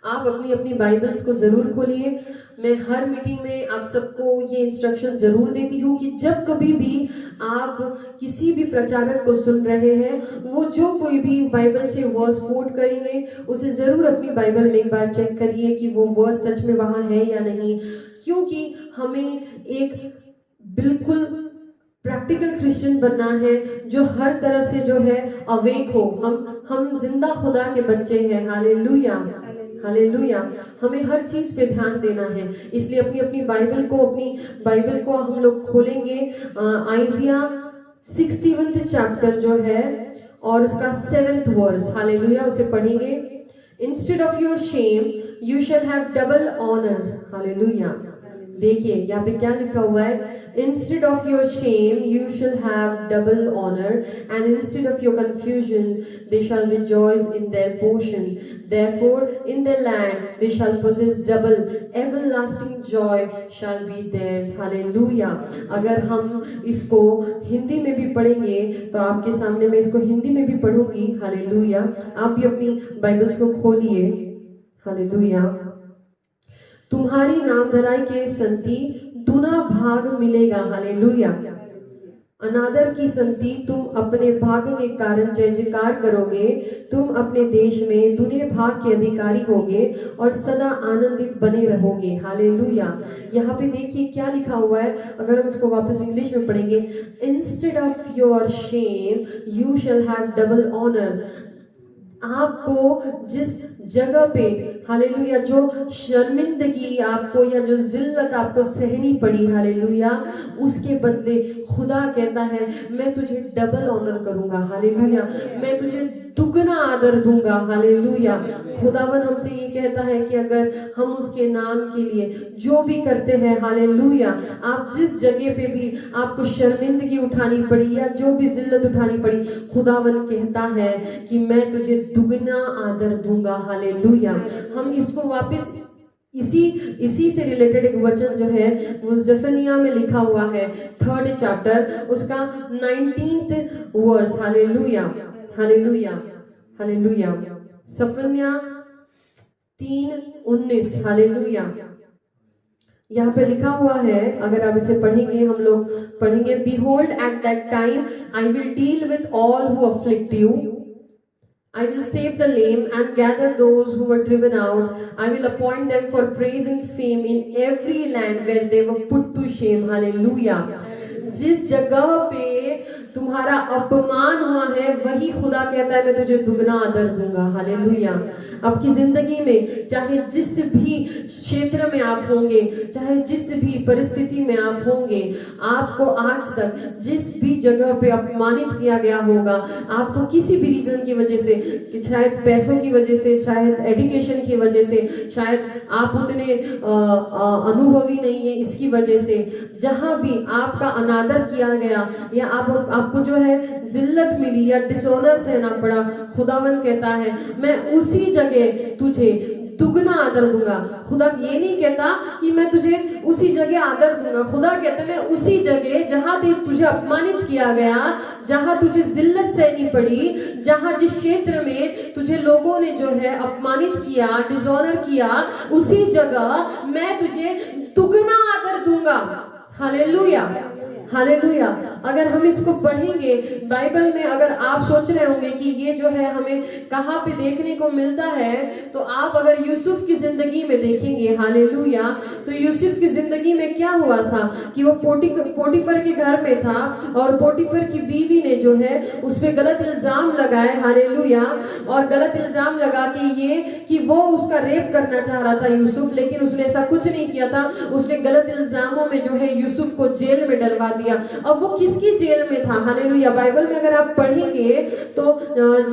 आप अपनी अपनी बाइबल्स को जरूर खोलिए। मैं हर मीटिंग में आप सबको ये इंस्ट्रक्शन जरूर देती हूँ कि जब कभी भी आप किसी भी प्रचारक को सुन रहे हैं, वो जो कोई भी बाइबल से वर्स कोट करेंगे, उसे जरूर अपनी बाइबल में एक बार चेक करिए कि वो वर्स सच में वहां है या नहीं, क्योंकि हमें एक बिल्कुल प्रैक्टिकल क्रिश्चियन बनना है जो हर तरह से जो है अवेक हो। हम जिंदा खुदा के बच्चे हैं। Hallelujah hallelujah. हमें हर चीज पे ध्यान देना है, इसलिए अपनी अपनी बाइबल को हम लोग खोलेंगे। आइज़िया 61 चैप्टर जो है और उसका 7th वर्स। हालेलुया। उसे पढ़ेंगे। Instead of your shame you shall have double honour. Hallelujah. देखिए यहाँ पे क्या लिखा हुआ है, instead of your shame you shall have double honour, and instead of your confusion they shall rejoice in their portion, therefore in their land they shall possess double, everlasting joy shall be theirs. Hallelujah. अगर हम इसको हिंदी में भी पढ़ेंगे तो आपके सामने मैं इसको हिंदी में भी पढ़ूंगी। हालेलुया। आप भी अपनी बाइबल्स को खोलिए। हालेलुया। तुम्हारी नामधराई के संति दुना भाग मिलेगा। हालेलुया। अनादर की संति तुम अपने भाग के कारण जय जयकार करोगे, तुम अपने देश में दुने भाग के अधिकारी होगे और सदा आनंदित बने रहोगे। हालेलुया। यहाँ पे देखिए क्या लिखा हुआ है, अगर हम इसको वापस इंग्लिश में पढ़ेंगे, instead of your shame you shall have double honour. आपको जिस जगह पे, हालेलुया, जो शर्मिंदगी आपको या जो जिल्लत आपको सहनी पड़ी, हालेलुया, उसके बदले खुदा कहता है मैं तुझे डबल ऑनर करूंगा। हालेलुया। मैं तुझे दुगना आदर दूंगा। हालेलुया। खुदावन हमसे ये कहता है कि अगर हम उसके नाम के लिए जो भी करते हैं, हालेलुया, आप जिस जगह पे भी आपको शर्मिंदगी उठानी पड़ी या जो भी जिल्लत उठानी पड़ी, खुदावन कहता है कि मैं तुझे दुगना आदर दूंगा। हालेलुया। हम इसको वापस इसी से रिलेटेड एक वचन जो है वो ज़ेफनिया में लिखा हुआ है, 3rd चैप्टर, उसका 19th verse. Hallelujah hallelujah hallelujah. सफन्या 3:19। हालेलुया। यहाँ पे लिखा हुआ है, अगर आप इसे पढ़ेंगे, हम लोग पढ़ेंगे, Behold at that time I will deal with all who afflict you. I will save the lame and gather those who were driven out. I will appoint them for praise and fame in every land where they were put to shame. Hallelujah. जिस जगह पे तुम्हारा अपमान हुआ है, वही खुदा कहता है मैं तुझे दुगना आदर दूंगा। हालेलुया। आपकी जिंदगी में चाहे जिस भी क्षेत्र में आप होंगे, चाहे जिस भी परिस्थिति में आप होंगे, आपको आज तक जिस भी जगह पे अपमानित किया गया होगा, आपको किसी भी रीजन की वजह से, कि शायद पैसों की वजह से, शायद एजुकेशन की वजह से, शायद आप उतने अनुभवी नहीं है इसकी वजह से, जहां भी आपका अनादर किया गया या आपको जो है जिल्लत मिली या डिसऑनर सहना पड़ा, खुदावन कहता है मैं उसी जगह तुझे दुगना आदर दूंगा। खुदा ये नहीं कहता कि मैं तुझे उसी जगह आदर दूंगा, खुदा कहता है मैं उसी जगह जहां तुझे अपमानित किया गया, जहां तुझे जिल्लत सहनी पड़ी, जहां जिस क्षेत्र में तुझे लोगों ने जो है अपमानित किया, डिसऑनर किया, उसी जगह मैं तुझे दुगना आदर दूंगा। Hallelujah, hallelujah. अगर हम इसको पढ़ेंगे बाइबल में, अगर आप सोच रहे होंगे कि ये जो है हमें कहाँ पे देखने को मिलता है, तो आप अगर यूसुफ की जिंदगी में देखेंगे, हालेलुया, तो यूसुफ की जिंदगी में क्या हुआ था कि वो पोटीफर के घर में था और पोटीफर की बीवी ने जो है उस पर गलत इल्जाम लगाए, हालेलुया, और गलत इल्जाम लगा के ये कि वो उसका रेप करना चाह रहा था यूसुफ, लेकिन उसने ऐसा कुछ नहीं किया था। उसने गलत इल्जामों में जो है यूसुफ को जेल में डलवा दिया। अब वो किसकी जेल में था, हालेलुया। बाइबल में अगर आप पढ़ेंगे तो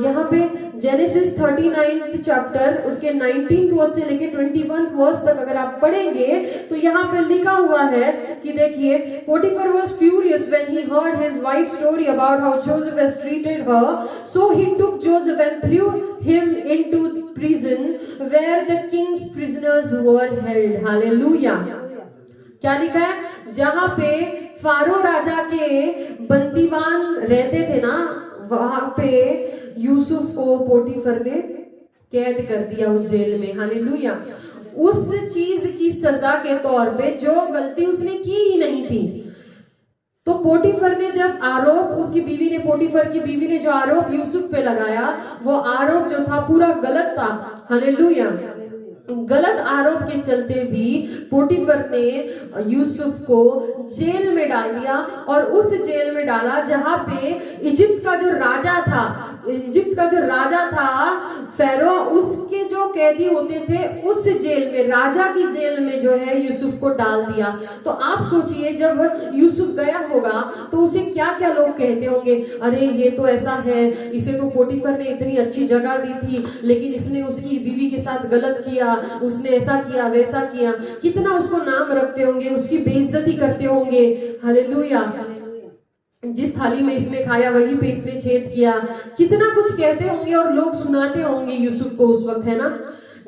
यहाँ पे जेनेसिस 39 चैप्टर उसके 19 वर्स से लेके 21 वर्स तक अगर आप पढ़ेंगे तो यहाँ पे लिखा हुआ है कि देखिए, Potiphar was furious when he heard his wife story about how Joseph has treated her, so he took Joseph and threw him into prison where the king's prisoners were held. Hallelujah. क्या लिखा है? जहां पे pharaoh राजा के बंदीवान रहते थे ना, वहां पे यूसुफ को पोटीफर ने कैद कर दिया उस जेल में, हालेलुया। उस चीज की सजा के तौर पे जो गलती उसने की ही नहीं थी। तो पोटीफर ने जब आरोप, उसकी बीवी ने, पोटीफर की बीवी ने जो आरोप यूसुफ पे लगाया, वो आरोप जो था पूरा गलत था, हालेलुया। गलत आरोप के चलते भी पोटीफर ने यूसुफ को जेल में डाल दिया, और उस जेल में डाला जहां पे इजिप्ट का जो राजा था फेरो, उसके जो कैदी होते थे उस जेल में, राजा की जेल में जो है यूसुफ को डाल दिया। तो आप सोचिए, जब यूसुफ गया होगा तो उसे क्या क्या लोग कहते होंगे, अरे ये तो ऐसा है, इसे तो पोटीफर ने इतनी अच्छी जगह दी थी लेकिन इसने उसकी बीवी के साथ गलत किया, उसने ऐसा किया वैसा किया। कितना उसको नाम रखते होंगे, उसकी बेइज्जती करते होंगे, हालेलुया। जिस थाली में इसने खाया वहीं पे इसने छेद किया, कितना कुछ कहते होंगे और लोग सुनाते होंगे यूसुफ को उस वक्त, है ना।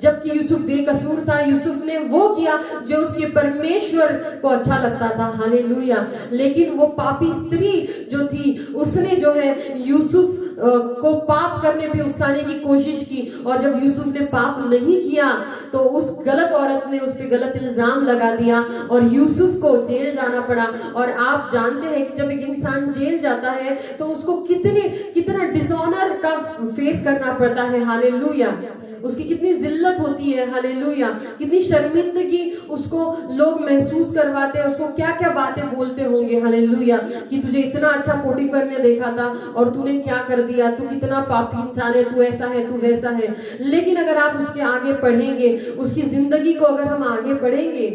जबकि यूसुफ बेकसूर था, यूसुफ ने वो किया जो उसके परमेश्वर को अच्छा लगता था, हालेलुया। लेकिन वो पापी स्त्री जो थी उसने जो है यूसुफ को पाप करने पे उकसाने की कोशिश की, और जब यूसुफ ने पाप नहीं किया तो उस गलत औरत ने उस पे गलत इल्जाम लगा दिया और यूसुफ को जेल जाना पड़ा। और आप जानते हैं कि जब एक इंसान जेल जाता है तो उसको कितना डिसऑनर का फेस करना पड़ता है, हालेलुया। उसकी कितनी जिल्लत होती है, हालेलुया। कितनी शर्मिंदगी उसको लोग महसूस करवाते हैं, उसको क्या क्या बातें बोलते होंगे, हालेलुया, कि तुझे इतना अच्छा पोटीफर ने देखा था और तूने क्या कर दिया, तू कितना पापी इंसान है, तू ऐसा है, तू वैसा है। लेकिन अगर आप उसके आगे पढ़ेंगे, उसकी जिंदगी को अगर हम आगे पढ़ेंगे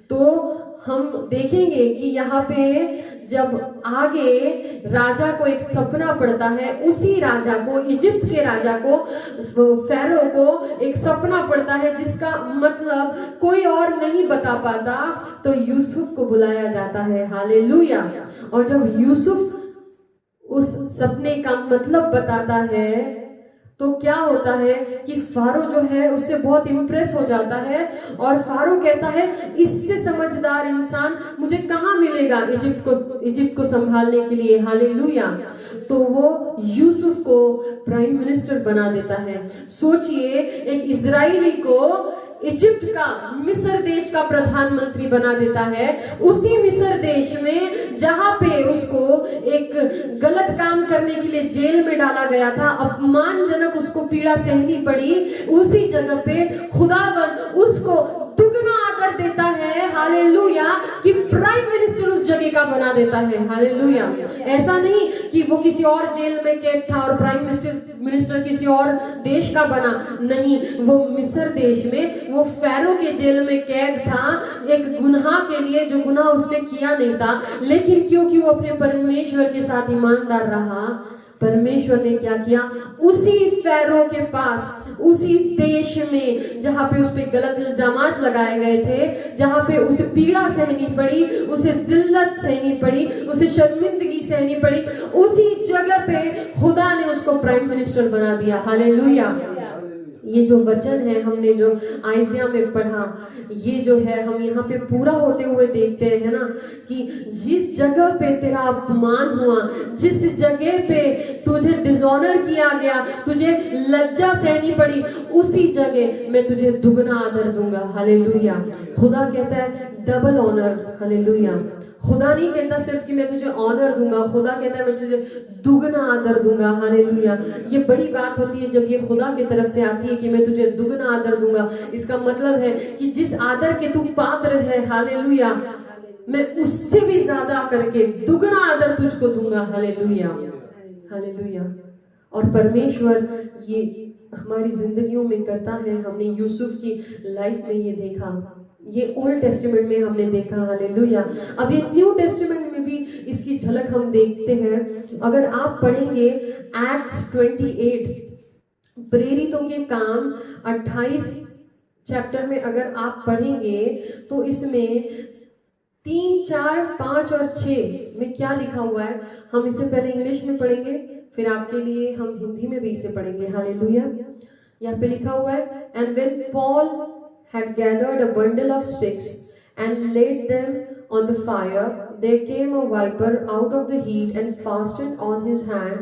तो हम देखेंगे कि यहाँ पे जब आगे राजा को एक सपना पड़ता है, उसी राजा को, इजिप्ट के राजा को, फेरो को एक सपना पड़ता है जिसका मतलब कोई और नहीं बता पाता, तो यूसुफ को बुलाया जाता है, हालेलुया। और जब यूसुफ उस सपने का मतलब बताता है तो क्या होता है कि फारो जो है उससे बहुत इम्प्रेस हो जाता है, और फारो कहता है इससे समझदार इंसान मुझे कहाँ मिलेगा इजिप्ट को संभालने के लिए, हालेलुया। तो वो यूसुफ को प्राइम मिनिस्टर बना देता है। सोचिए, एक इजरायली को इजिप्ट का, मिस्र देश का प्रधानमंत्री बना देता है, उसी मिस्र देश में जहां पे उसको एक गलत काम करने के लिए जेल में डाला गया था, अपमानजनक उसको पीड़ा सहनी पड़ी, उसी जगह पे खुदावंद उसको दुगना आदर देता है, हालेलुया, कि प्राइम मिनिस्टर उस जगह का बना देता है, हालेलुया। ऐसा नहीं कि वो किसी और जेल में कैद था और प्राइम मिनिस्टर किसी और देश का बना, नहीं, वो मिस्र देश में, वो फेरो के जेल में कैद था एक गुनाह के लिए जो गुनाह उसने किया नहीं था, लेकिन क्योंकि वो अपने परमेश्वर के साथ ईमानदार रहा, परमेश्वर ने क्या किया, उसी फेरो के पास, उसी देश में जहां पे उस पे गलत इल्जामात लगाए गए थे, जहां पे उसे पीड़ा सहनी पड़ी, उसे जिल्लत सहनी पड़ी, उसे शर्मिंदगी सहनी पड़ी, उसी जगह पे खुदा ने उसको प्राइम मिनिस्टर बना दिया, हालेलुया। ये जो वचन है हमने जो आइजिया में पढ़ा, ये जो है हम यहाँ पे पूरा होते हुए देखते हैं ना, कि जिस जगह पे तेरा अपमान हुआ, जिस जगह पे तुझे डिसऑनर किया गया, तुझे लज्जा सहनी पड़ी, उसी जगह मैं तुझे दुगना आदर दूंगा, हालेलुया। खुदा कहता है डबल ऑनर, हालेलुया। खुदा नहीं कहता सिर्फ कि मैं तुझे ऑनर दूंगा, खुदा कहता है मैं तुझे दुगना आदर दूंगा। हालेलुया। ये बड़ी बात होती है जब ये खुदा की तरफ से आती है कि मैं तुझे दुगना आदर दूंगा। इसका मतलब है कि जिस आदर के तू पात्र है, हालेलुया, मैं उससे भी ज्यादा करके दुगना आदर तुझको दूंगा। Hallelujah, hallelujah. और परमेश्वर ये हमारी जिंदगियों में करता है। हमने यूसुफ की लाइफ में ये देखा, ये ओल्ड टेस्टामेंट में हमने देखा। हालेलुया। अब ये न्यू टेस्टामेंट में भी इसकी झलक हम देखते हैं। अगर आप पढ़ेंगे एक्ट्स 28, प्रेरितों के काम 28 चैप्टर में अगर आप पढ़ेंगे तो इसमें 3, 4, 5 और 6 में क्या लिखा हुआ है, हम इसे पहले इंग्लिश में पढ़ेंगे, फिर आपके लिए हम हिंदी में भी इसे पढ़ेंगे। हालेलुया। यहाँ पे लिखा हुआ है, and when Paul had gathered a bundle of sticks and laid them on the fire, there came a viper out of the heat and fastened on his hand.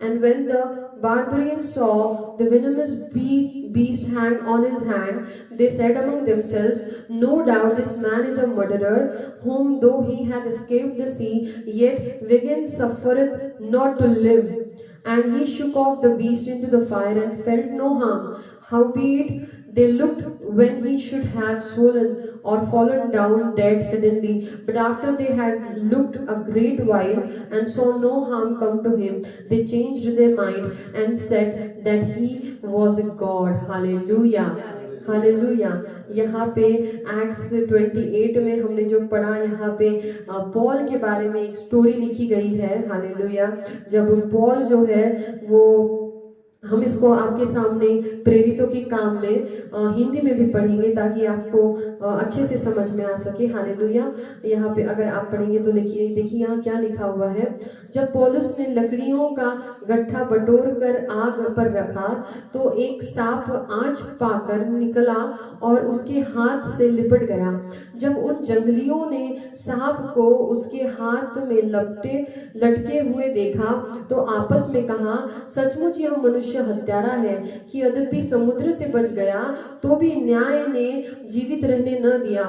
And when the barbarians saw the venomous beast hang on his hand, they said among themselves, no doubt this man is a murderer, whom though he hath escaped the sea, yet again suffereth not to live. And he shook off the beast into the fire and felt no harm. Howbeit they looked when he should have swollen or fallen down dead suddenly. But after they had looked a great while and saw no harm come to him, they changed their mind and said that he was a god. Hallelujah. Hallelujah. यहाँ पे acts 28 में हमने जो पढ़ा, यहाँ पे Paul के बारे में एक स्टोरी लिखी गई है। हालेलुया। जब पॉल जो है वो, हम इसको आपके सामने प्रेरितों के काम में हिंदी में भी पढ़ेंगे ताकि आपको अच्छे से समझ में आ सके। हालेलुया। यहाँ पे अगर आप पढ़ेंगे तो देखिए यहाँ क्या लिखा हुआ है। जब पौलुस ने लकड़ियों का गट्ठा बटोर कर आग पर रखा तो एक सांप आंच पाकर निकला और उसके हाथ से लिपट गया। जब उन जंगलियों ने सांप को उसके हाथ में लटके हुए देखा तो आपस में कहा, सचमुच यह मनुष्य हत्यारा है कि यद्यपि समुद्र से बच गया तो भी न्याय ने जीवित रहने न दिया।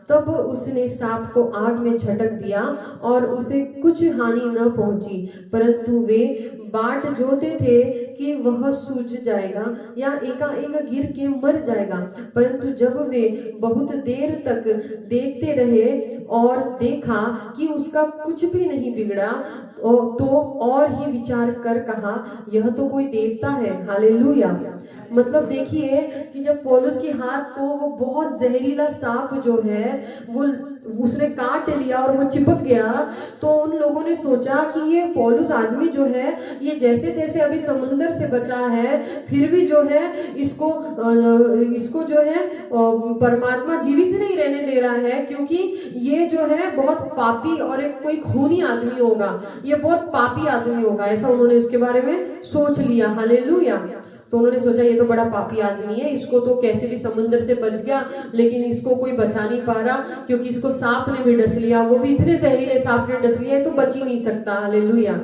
तब उसने सांप को आग में झटक दिया और उसे कुछ हानि न पहुंची, परंतु वे बाट जोते थे कि वह सूझ जाएगा या एकाएक गिर के मर जाएगा। परंतु जब वे बहुत देर तक देखते रहे और देखा कि उसका कुछ भी नहीं बिगड़ा तो और ही विचार कर कहा, यह तो कोई देवता है। हालेलुया। मतलब देखिए कि जब पौलुस के हाथ को वो बहुत जहरीला सांप जो है वो उसने काट लिया और वो चिपक गया, तो उन लोगों ने सोचा कि ये पौलुस आदमी जो है ये जैसे तैसे अभी समुंदर से बचा है, फिर भी जो है इसको जो है परमात्मा जीवित नहीं रहने दे रहा है, क्योंकि ये जो है बहुत पापी और एक कोई खूनी आदमी होगा, ये बहुत पापी आदमी होगा, ऐसा उन्होंने उसके बारे में सोच लिया। हालेलुया। तो उन्होंने सोचा ये तो बड़ा पापी आदमी है, इसको तो कैसे भी समुद्र से बच गया, लेकिन इसको कोई बचा नहीं पा रहा क्योंकि इसको सांप ने भी डस लिया, वो भी इतने जहरीले सांप ने डस लिया, तो बच ही नहीं सकता। Hallelujah,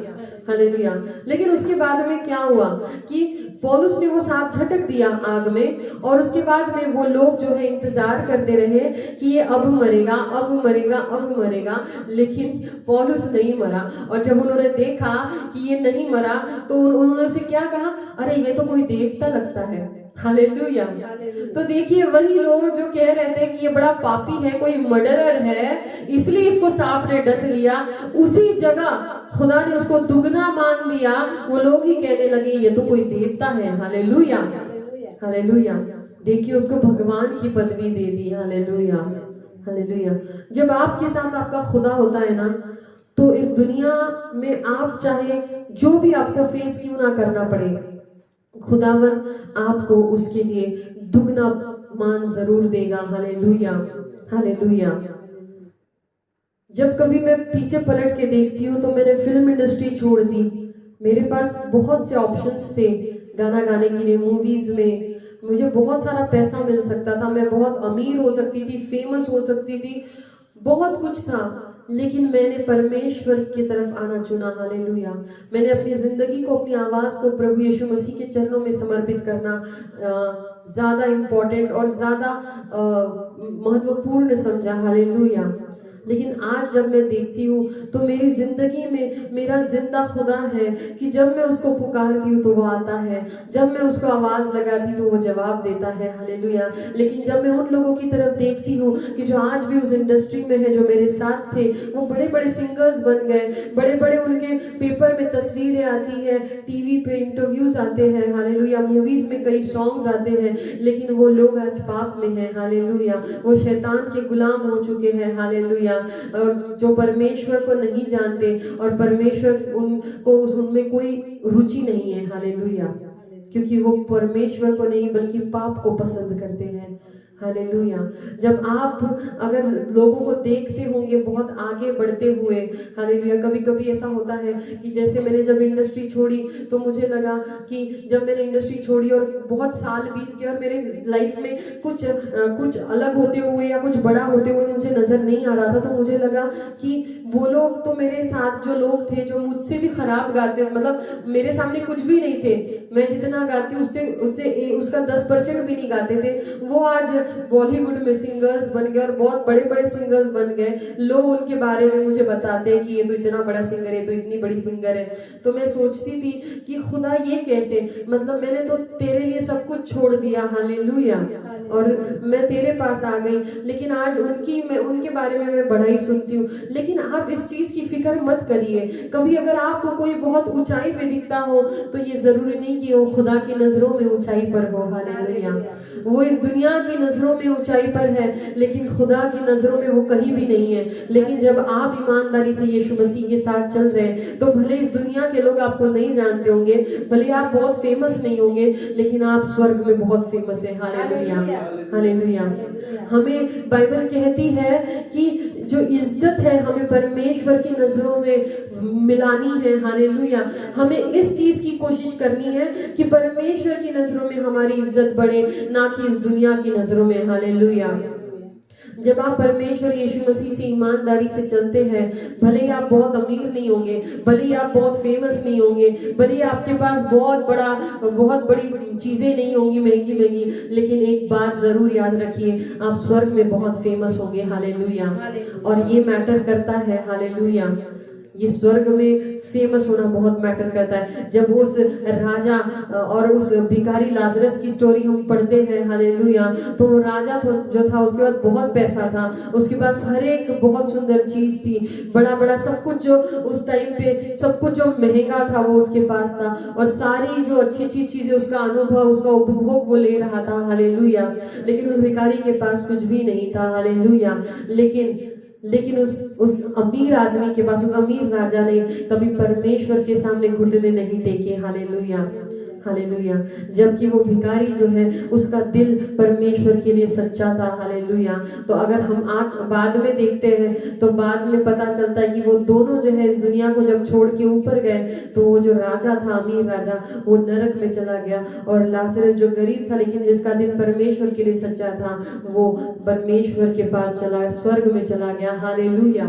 hallelujah. लेकिन उसके बाद में क्या हुआ कि पौलुस ने वो सांप झटक दिया आग में, और उसके बाद में वो लोग जो है इंतजार करते रहे कि ये अब मरेगा, अब मरेगा, अब मरेगा, लेकिन पौलुस नहीं मरा। और जब उन्होंने देखा कि ये नहीं मरा तो उन्होंने उसे क्या कहा, अरे ये तो कोई देवता लगता है। हालेलुया। तो देखिए वही लोग जो कह रहे थे कि ये बड़ा पापी है, कोई मर्डरर है, इसलिए इसको सांप ने डस लिया, उसी जगह खुदा ने उसको दुगना मान दिया। वो लोग ही कहने लगे ये तो कोई देवता है। Hallelujah, hallelujah. देखिए उसको भगवान की पदवी दे दी। Hallelujah, hallelujah. जब आपके साथ आपका खुदा होता है ना, तो इस दुनिया में आप चाहे जो भी आपको फेस क्यों ना करना पड़े, खुदावन आपको उसके लिए दुगना मान जरूर देगा। Hallelujah, hallelujah. जब कभी मैं पीछे पलट के देखती हूँ तो मैंने फिल्म इंडस्ट्री छोड़ दी। मेरे पास बहुत से ऑप्शंस थे गाना गाने के लिए, मूवीज में मुझे बहुत सारा पैसा मिल सकता था, मैं बहुत अमीर हो सकती थी, फेमस हो सकती थी, बहुत कुछ था, लेकिन मैंने परमेश्वर की तरफ आना चुना। हालेलुया। मैंने अपनी जिंदगी को, अपनी आवाज को प्रभु यीशु मसीह के चरणों में समर्पित करना ज्यादा इम्पोर्टेंट और ज्यादा महत्वपूर्ण समझा। हालेलुया। लेकिन आज जब मैं देखती हूँ तो मेरी जिंदगी में मेरा जिंदा खुदा है कि जब मैं उसको पुकारती हूँ तो वो आता है, जब मैं उसको आवाज लगाती तो वो जवाब देता है। हालेलुया। लेकिन जब मैं उन लोगों की तरफ देखती हूँ कि जो आज भी उस इंडस्ट्री में है, जो मेरे साथ थे, वो बड़े बड़े सिंगर्स बन गए, बड़े बड़े उनके पेपर में तस्वीरें आती है, टीवी पे इंटरव्यूज आते हैं, हालेलुया, मूवीज में कई सॉन्ग्स आते हैं, लेकिन वो लोग आज पाप में हैं। हालेलुया। वो शैतान के गुलाम हो चुके हैं। हालेलुया। और जो परमेश्वर को नहीं जानते और परमेश्वर उनको उनमें कोई रुचि नहीं है। हालेलुया। क्योंकि वो परमेश्वर को नहीं बल्कि पाप को पसंद करते हैं। हालेलुया। जब आप अगर लोगों को देखते होंगे बहुत आगे बढ़ते हुए, हालेलुया, कभी कभी ऐसा होता है कि जैसे मैंने जब इंडस्ट्री छोड़ी तो मुझे लगा कि जब मैंने इंडस्ट्री छोड़ी और बहुत साल बीत गए और मेरे लाइफ में कुछ अलग होते हुए या कुछ बड़ा होते हुए मुझे नजर नहीं आ रहा था, तो मुझे लगा कि वो लोग तो मेरे साथ जो लोग थे जो मुझसे भी खराब गाते, मतलब मेरे सामने कुछ भी नहीं थे, मैं जितना गाती उसका 10% भी नहीं गाते थे, वो आज बॉलीवुड में सिंगर्स बन गए और बहुत बड़े बड़े सिंगर्स बन गए। लोग उनके बारे में मुझे बताते हैं कि ये तो इतना बड़ा सिंगर है, तो इतनी बड़ी सिंगर है। तो मैं सोचती थी कि खुदा ये कैसे, मतलब मैंने तो तेरे लिए सब कुछ छोड़ दिया, हालेलुया, और मैं तेरे पास आ गई, लेकिन आज उनके बारे में मैं बड़ा ही सुनती हूँ। लेकिन आप इस चीज की फिक्र मत करिए। कभी अगर आपको कोई बहुत ऊंचाई पे दिखता हो तो ये जरूरी नहीं कि वो खुदा की नजरों में ऊंचाई पर हो। हालेलुया। वो इस दुनिया की नजरों में ऊंचाई पर है, लेकिन खुदा की नजरों में वो कहीं भी नहीं है। लेकिन जब आप ईमानदारी से यीशु मसीह के साथ चल रहे हैं, तो भले इस दुनिया के लोग आपको नहीं जानते होंगे, भले आप बहुत फेमस नहीं होंगे, लेकिन आप स्वर्ग में बहुत फेमस है। हालेलुया। हालेलुया। हमें बाइबल कहती है कि जो इज्जत है हमें परमेश्वर की नजरों में मिलानी है। हालेलुया। हमें इस चीज की कोशिश करनी है कि परमेश्वर की नजरों में हमारी इज्जत बढ़े, ना कि इस दुनिया की नजरों में। हालेलुया। जब आप परमेश्वर यीशु मसीह से ईमानदारी से चलते हैं, भले ही आप बहुत अमीर नहीं होंगे, भले ही आप बहुत फेमस नहीं होंगे, भले ही आपके पास बहुत बड़ी चीजें नहीं होंगी महंगी महंगी, लेकिन एक बात जरूर याद रखिए, आप स्वर्ग में बहुत फेमस होंगे। हालेलुया। और ये मैटर करता है। हालेलुया। ये स्वर्ग में फेमस होना बहुत मैटर करता है। जब उस राजा और उस भिखारी लाजरस की स्टोरी हम पढ़ते हैं, हालेलुया, तो राजा जो था उसके पास बहुत पैसा था, उसके पास हर एक बहुत सुंदर चीज थी, बड़ा बड़ा सब कुछ जो उस टाइम पे सब कुछ जो महंगा था वो उसके पास था, और सारी जो अच्छी अच्छी चीजें उसका अनुभव उसका उपभोग वो ले रहा था। हालेलुया। लेकिन उस भिखारी के पास कुछ भी नहीं था। हालेलुया। लेकिन उस अमीर आदमी के पास, उस अमीर राजा ने कभी परमेश्वर के सामने घुटने नहीं टेके। हालेलुया। हालेलुया। जबकि वो भिखारी जो है उसका दिल परमेश्वर के लिए सच्चा था। हालेलुया। तो अगर हम बाद में देखते हैं तो बाद में पता चलता है कि वो दोनों जो है इस दुनिया को जब छोड़ के ऊपर गए, तो वो जो राजा था, अमीर राजा, वो नरक में चला गया, और लाजरस जो गरीब था लेकिन जिसका दिल परमेश्वर के लिए सच्चा था, वो परमेश्वर के पास चला, स्वर्ग में चला गया। हालेलुया।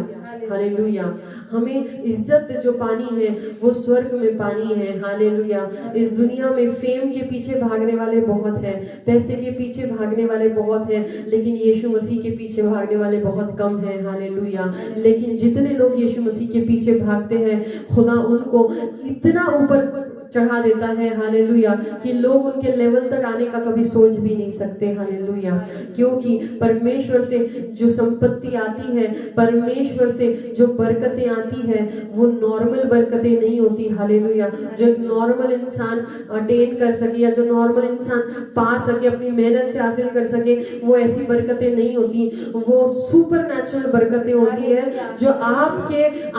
हालेलुया। हमें इज्जत जो पानी है वो स्वर्ग में पानी है। हालेलुया। इस दुनिया में फेम के पीछे भागने वाले बहुत हैं, पैसे के पीछे भागने वाले बहुत हैं, लेकिन यीशु मसीह के पीछे भागने वाले बहुत कम हैं। हालेलुया। लेकिन जितने लोग यीशु मसीह के पीछे भागते हैं, खुदा उनको इतना ऊपर चढ़ा देता है। हालेलुया। कि लोग उनके लेवल तक आने का कभी सोच भी नहीं सकते। हालेलुया। क्योंकि परमेश्वर से जो संपत्ति आती है, परमेश्वर से जो बरकतें आती है, वो नॉर्मल बरकतें नहीं होती। हालेलुया। जो एक नॉर्मल इंसान अटेन कर सके या जो नॉर्मल इंसान पा सके, अपनी मेहनत से हासिल कर सके, वो ऐसी बरकतें नहीं होती। वो सुपर नेचुरल बरकतें होती है जो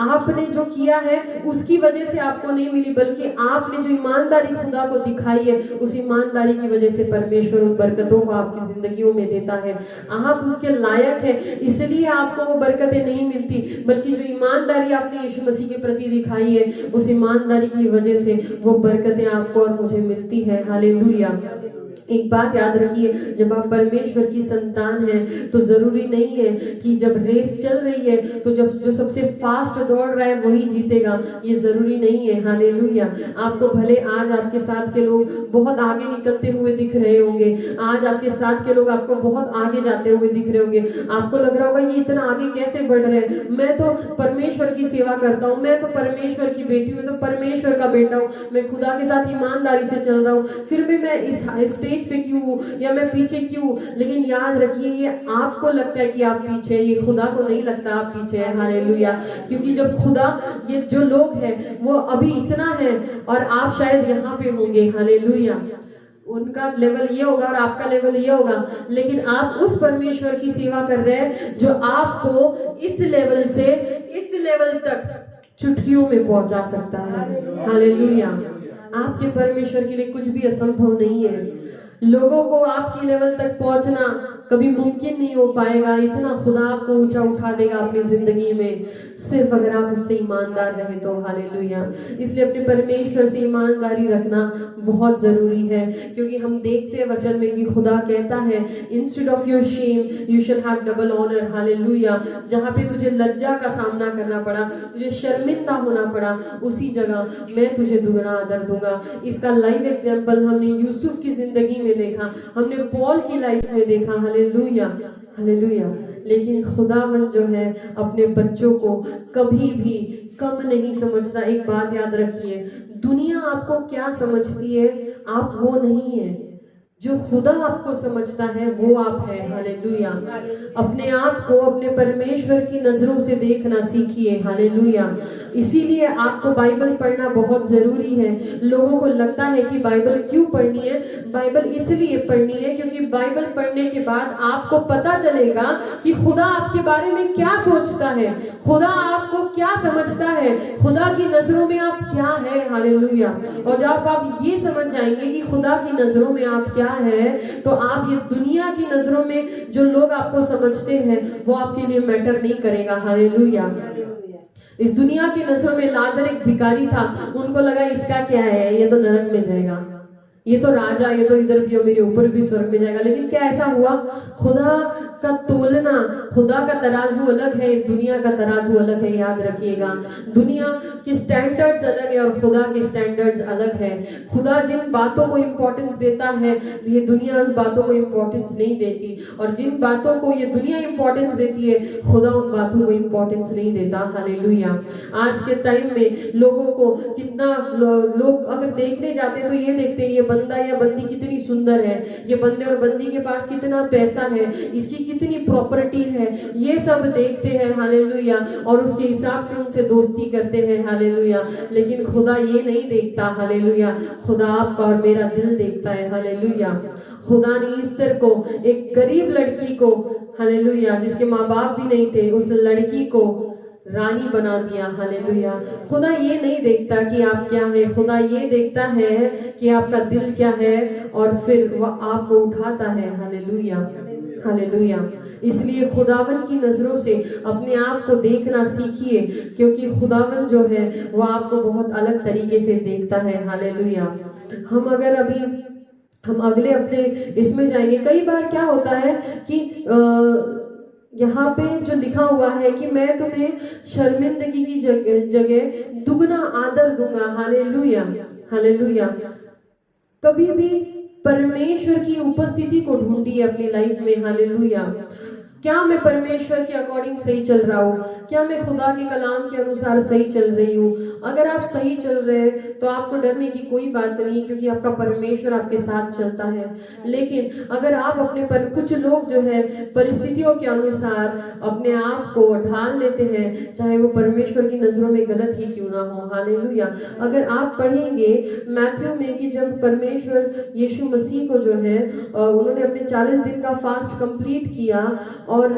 आपने जो किया है उसकी वजह से आपको नहीं मिली, बल्कि आपने जो ईमानदारी खुदा को दिखाई है, उस ईमानदारी की वजह से परमेश्वर उन बरकतों को आपकी जिंदगियों में देता है। आप उसके लायक है, इसलिए आपको वो बरकतें नहीं मिलती, बल्कि जो ईमानदारी आपने यीशु मसीह के प्रति दिखाई है, उस ईमानदारी की वजह से वो बरकतें आपको और मुझे मिलती है। हालेलुया। एक बात याद रखिए, जब आप परमेश्वर की संतान हैं तो जरूरी नहीं है कि जब रेस चल रही है तो जब जो सबसे फास्ट दौड़ रहा है वही जीतेगा, ये जरूरी नहीं है। हालेलुया। आपको भले आज आपके साथ के लोग बहुत आगे निकलते हुए दिख रहे होंगे, आज आपके साथ के लोग आपको बहुत आगे जाते हुए दिख रहे होंगे, आपको लग रहा होगा ये इतना आगे कैसे बढ़ रहे हैं, मैं तो परमेश्वर की सेवा करता हूँ, मैं तो परमेश्वर की बेटी हूँ, मैं तो परमेश्वर का बेटा हूँ, मैं खुदा के साथ ईमानदारी से चल रहा हूँ, फिर भी मैं इस स्टेज पे क्यों हूँ या मैं पीछे क्यों। लेकिन याद रखिए, ये आपको लगता है कि आप पीछे, ये खुदा को नहीं लगता आप पीछे है। हालेलुया। क्योंकि जब खुदा, ये जो लोग हैं वो अभी इतना है और आप शायद यहाँ पे होंगे। हालेलुया। उनका लेवल ये होगा और आपका लेवल ये होगा, लेकिन आप उस परमेश्वर की सेवा कर रहे हैं जो आपको इस लेवल से इस लेवल तक चुटकियों में पहुंचा सकता है। हालेलुया। आपके परमेश्वर के लिए कुछ भी असंभव नहीं है। लोगों को आपकी लेवल तक पहुंचना कभी मुमकिन नहीं हो पाएगा, इतना खुदा आपको ऊंचा उठा देगा अपनी जिंदगी में, सिर्फ अगर आप उससे ईमानदार रहे तो। हालेलुया। इसलिए अपने परमेश्वर से ईमानदारी रखना बहुत जरूरी है, क्योंकि हम देखते हैं वचन में कि खुदा कहता है instead of your shame you shall have double honour. Hallelujah. जहाँ पे तुझे लज्जा का सामना करना पड़ा, तुझे शर्मिंदा होना पड़ा, उसी जगह मैं तुझे दुगना आदर दूंगा। इसका लाइव एग्जाम्पल हमने यूसुफ की जिंदगी में देखा, हमने पॉल की लाइफ में देखा। हालेलुया। हालेलुया। लेकिन खुदावन जो है अपने बच्चों को कभी भी कम नहीं समझता। एक बात याद रखिए, दुनिया आपको क्या समझती है, आप वो नहीं है, जो खुदा आपको समझता है वो आप है। हालेलुया। अपने आप को अपने परमेश्वर की नजरों से देखना सीखिए। हालेलुया। इसीलिए आपको बाइबल पढ़ना बहुत जरूरी है। लोगों को लगता है कि बाइबल क्यों पढ़नी है, बाइबल इसलिए पढ़नी है क्योंकि बाइबल पढ़ने के बाद आपको पता चलेगा कि खुदा आपके बारे में क्या सोचता है, खुदा आपको क्या समझता है, खुदा की नजरों में आप क्या है। हालेलुया। और जब आप ये समझ जाएंगे कि खुदा की नजरों में आप क्या है, तो आप ये दुनिया की नजरों में जो लोग आपको समझते हैं वो आपके लिए मैटर नहीं करेगा। हालेलुया। इस दुनिया की नजरों में लाजर एक भिखारी था, उनको लगा इसका क्या है, ये तो नरक में जाएगा, ये तो राजा, ये तो इधर भी और मेरे ऊपर भी स्वर्ग में जाएगा। लेकिन क्या ऐसा हुआ? खुदा का तोलना, खुदा का तराजू अलग है, इस दुनिया का तराजू अलग है। याद रखिएगा, दुनिया के स्टैंडर्ड्स अलग है और खुदा के स्टैंडर्ड्स अलग है। खुदा जिन बातों को इंपॉर्टेंस देता है, ये दुनिया उस बातों को इंपॉर्टेंस नहीं देती, और जिन बातों को ये दुनिया इंपॉर्टेंस देती है, खुदा उन बातों को इंपॉर्टेंस नहीं देता। हालेलुया। आज के टाइम में लोगों को कितना लोग अगर देखने जाते हैं तो ये देखते हैं ये बंदा या बंदी कितनी सुंदर है, ये बंदे और बंदी के पास कितना पैसा है, इसकी कितनी प्रॉपर्टी है, ये सब देखते हैं। हालेलुया। और उसके हिसाब से उनसे दोस्ती करते हैं। हालेलुया। लेकिन खुदा ये नहीं देखता। हालेलुया। खुदा आपका और मेरा दिल देखता है। हालेलुया। खुदा ने ईस्टर को एक गरीब लड़की को, हालेलुया, जिसके माँ बाप भी नहीं थे, उस लड़की को रानी बना दिया। हालेलुया। खुदा ये नहीं देखता कि आप क्या है, खुदा ये देखता है कि आपका दिल क्या है, और फिर वह आपको उठाता है। हालेलुया। हालेलुया। इसलिए खुदावन की नजरों से अपने आप को देखना सीखिए, क्योंकि खुदावन जो है वो आपको बहुत अलग तरीके से देखता है। हालेलुया। हम अगर अभी हम अगले अपने इसमें जाएंगे, कई बार क्या होता है कि यहाँ पे जो लिखा हुआ है कि मैं तुम्हें शर्मिंदगी की जगह दुगना आदर दूंगा। हालेलुया। हालेलुया। कभी भी परमेश्वर की उपस्थिति को ढूंढिए अपनी लाइफ में। हालेलुया। क्या मैं परमेश्वर के अकॉर्डिंग सही चल रहा हूँ, क्या मैं खुदा के कलाम के अनुसार सही चल रही हूँ? अगर आप सही चल रहे हैं तो आपको डरने की कोई बात नहीं, क्योंकि आपका परमेश्वर आपके साथ चलता है। लेकिन अगर आप अपने कुछ लोग जो है परिस्थितियों के अनुसार अपने आप को ढाल लेते हैं, चाहे वो परमेश्वर की नजरों में गलत ही क्यों ना हो। हालेलुया। अगर आप पढ़ेंगे मैथ्यू में कि जब परमेश्वर यीशु मसीह को जो है उन्होंने अपने 40 दिन का फास्ट कंप्लीट किया, और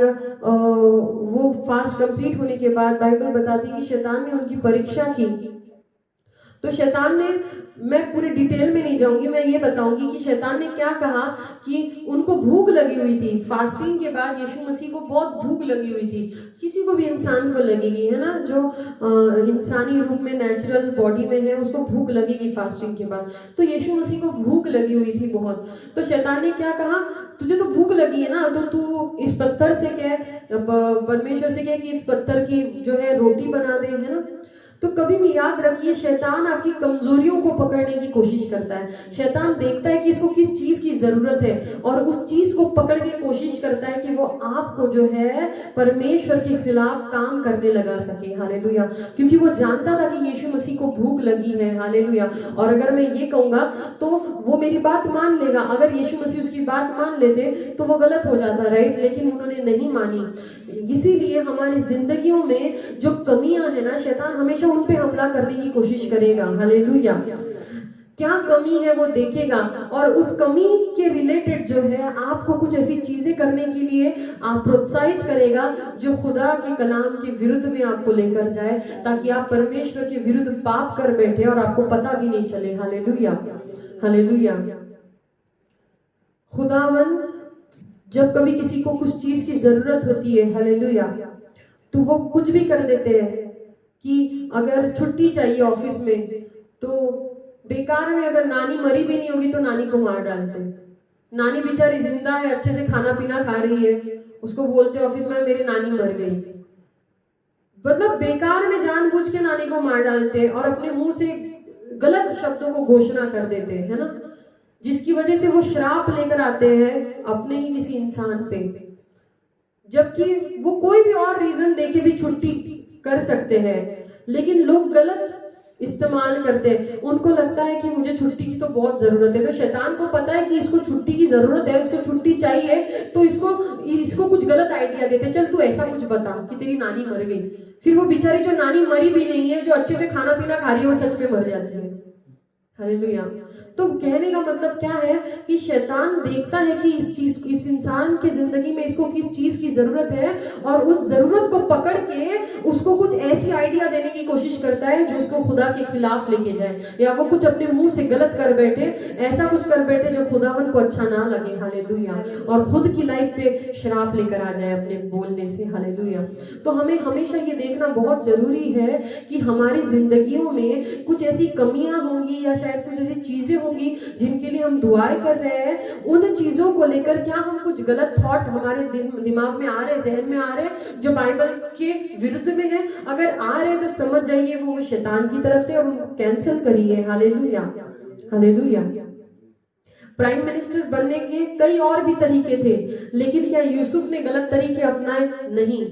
वो फास्ट कंप्लीट होने के बाद बाइबल बताती है कि शैतान ने उनकी परीक्षा की, तो शैतान ने, मैं पूरे डिटेल में नहीं जाऊंगी, मैं ये बताऊंगी कि शैतान ने क्या कहा कि उनको भूख लगी हुई थी। फास्टिंग के बाद यीशु मसीह को बहुत भूख लगी हुई थी। किसी को भी इंसान को लगेगी, है ना, जो इंसानी रूप में नेचुरल बॉडी में है उसको भूख लगेगी फास्टिंग के बाद। तो यीशु मसीह को भूख लगी हुई थी बहुत। तो शैतान ने क्या कहा, तुझे तो भूख लगी है ना, तो तू इस पत्थर से कह, परमेश्वर से कह कि इस पत्थर की जो है रोटी बना दे, है ना। तो कभी भी याद रखिए, शैतान आपकी कमजोरियों को पकड़ने की कोशिश करता है। शैतान देखता है कि इसको किस चीज की जरूरत है और उस चीज को पकड़ के कोशिश करता है कि वो आपको जो है परमेश्वर के खिलाफ काम करने लगा सके। हालेलुया। क्योंकि वो जानता था कि यीशु मसीह को भूख लगी है। हालेलुया। और अगर मैं ये कहूंगा तो वो मेरी बात मान लेगा। अगर यीशु मसीह उसकी बात मान लेते तो वो गलत हो जाता, राइट। लेकिन उन्होंने नहीं मानी। इसीलिए हमारी जिंदगियों में जो कमियां है ना, शैतान हमेशा उन पे हमला करने की कोशिश करेगा। हालेलुया। क्या कमी है वो देखेगा और उस कमी के रिलेटेड जो है आपको कुछ ऐसी चीजें करने के लिए आप प्रोत्साहित करेगा जो खुदा के कलाम के विरुद्ध में आपको लेकर जाए, ताकि आप परमेश्वर के विरुद्ध पाप कर बैठे और आपको पता भी नहीं चले। हालेलुया। हालेलुया। खुदावन जब कभी किसी को कुछ चीज की जरूरत होती है, हालेलुया, तो वो कुछ भी कर देते हैं। कि अगर छुट्टी चाहिए ऑफिस में तो बेकार में, अगर नानी मरी भी नहीं होगी तो नानी को मार डालते हैं। नानी बेचारी जिंदा है, अच्छे से खाना पीना खा रही है, उसको बोलते ऑफिस में मेरी नानी मर गई। मतलब बेकार में जानबूझ के नानी को मार डालते हैं और अपने मुंह से गलत शब्दों को घोषणा कर देते हैं, है ना, जिसकी वजह से वो श्राप लेकर आते हैं अपने ही किसी इंसान पे। जबकि वो कोई भी और रीजन देके भी छुट्टी कर सकते हैं, लेकिन लोग गलत इस्तेमाल करते हैं। उनको लगता है कि मुझे छुट्टी की तो बहुत जरूरत है। तो शैतान को पता है कि इसको छुट्टी की जरूरत है, इसको छुट्टी चाहिए, तो इसको कुछ गलत आइडिया देते, चल तू ऐसा कुछ बता कि तेरी नानी मर गई। फिर वो बेचारी जो नानी मरी भी नहीं है, जो अच्छे से खाना पीना खा रही है, वो सच में मर जाती है। हालेलुया। तो कहने का मतलब क्या है कि शैतान देखता है कि इस इंसान की जिंदगी में इसको किस चीज की जरूरत है और उस जरूरत को पकड़ के उसको कुछ ऐसी आइडिया देने की कोशिश करता है जो उसको खुदा के खिलाफ लेके जाए, या वो कुछ अपने मुंह से गलत कर बैठे, ऐसा कुछ कर बैठे जो खुदावन को अच्छा ना लगे। हालेलुया। और खुद की लाइफ पे श्राप लेकर आ जाए अपने बोलने से। हालेलुया। तो हमें हमेशा ये देखना बहुत जरूरी है कि हमारी जिंदगियों में कुछ ऐसी कमियां होंगी या शायद कुछ ऐसी चीजें होंगी जिनके लिए हम दुआएं कर रहे हैं। उन चीजों को लेकर क्या हम कुछ गलत थॉट हमारे दिमाग में आ रहे, जहन में आ रहे, जो बाइबल के विरुद्ध में है? अगर आ रहे तो समझ जाइए वो शैतान की तरफ से, और उनको कैंसिल करिए। हालेलुया। हालेलुया। प्राइम मिनिस्टर बनने के कई और भी तरीके थे, लेकिन क्या यूसुफ ने गलत तरीके अपनाए? नहीं।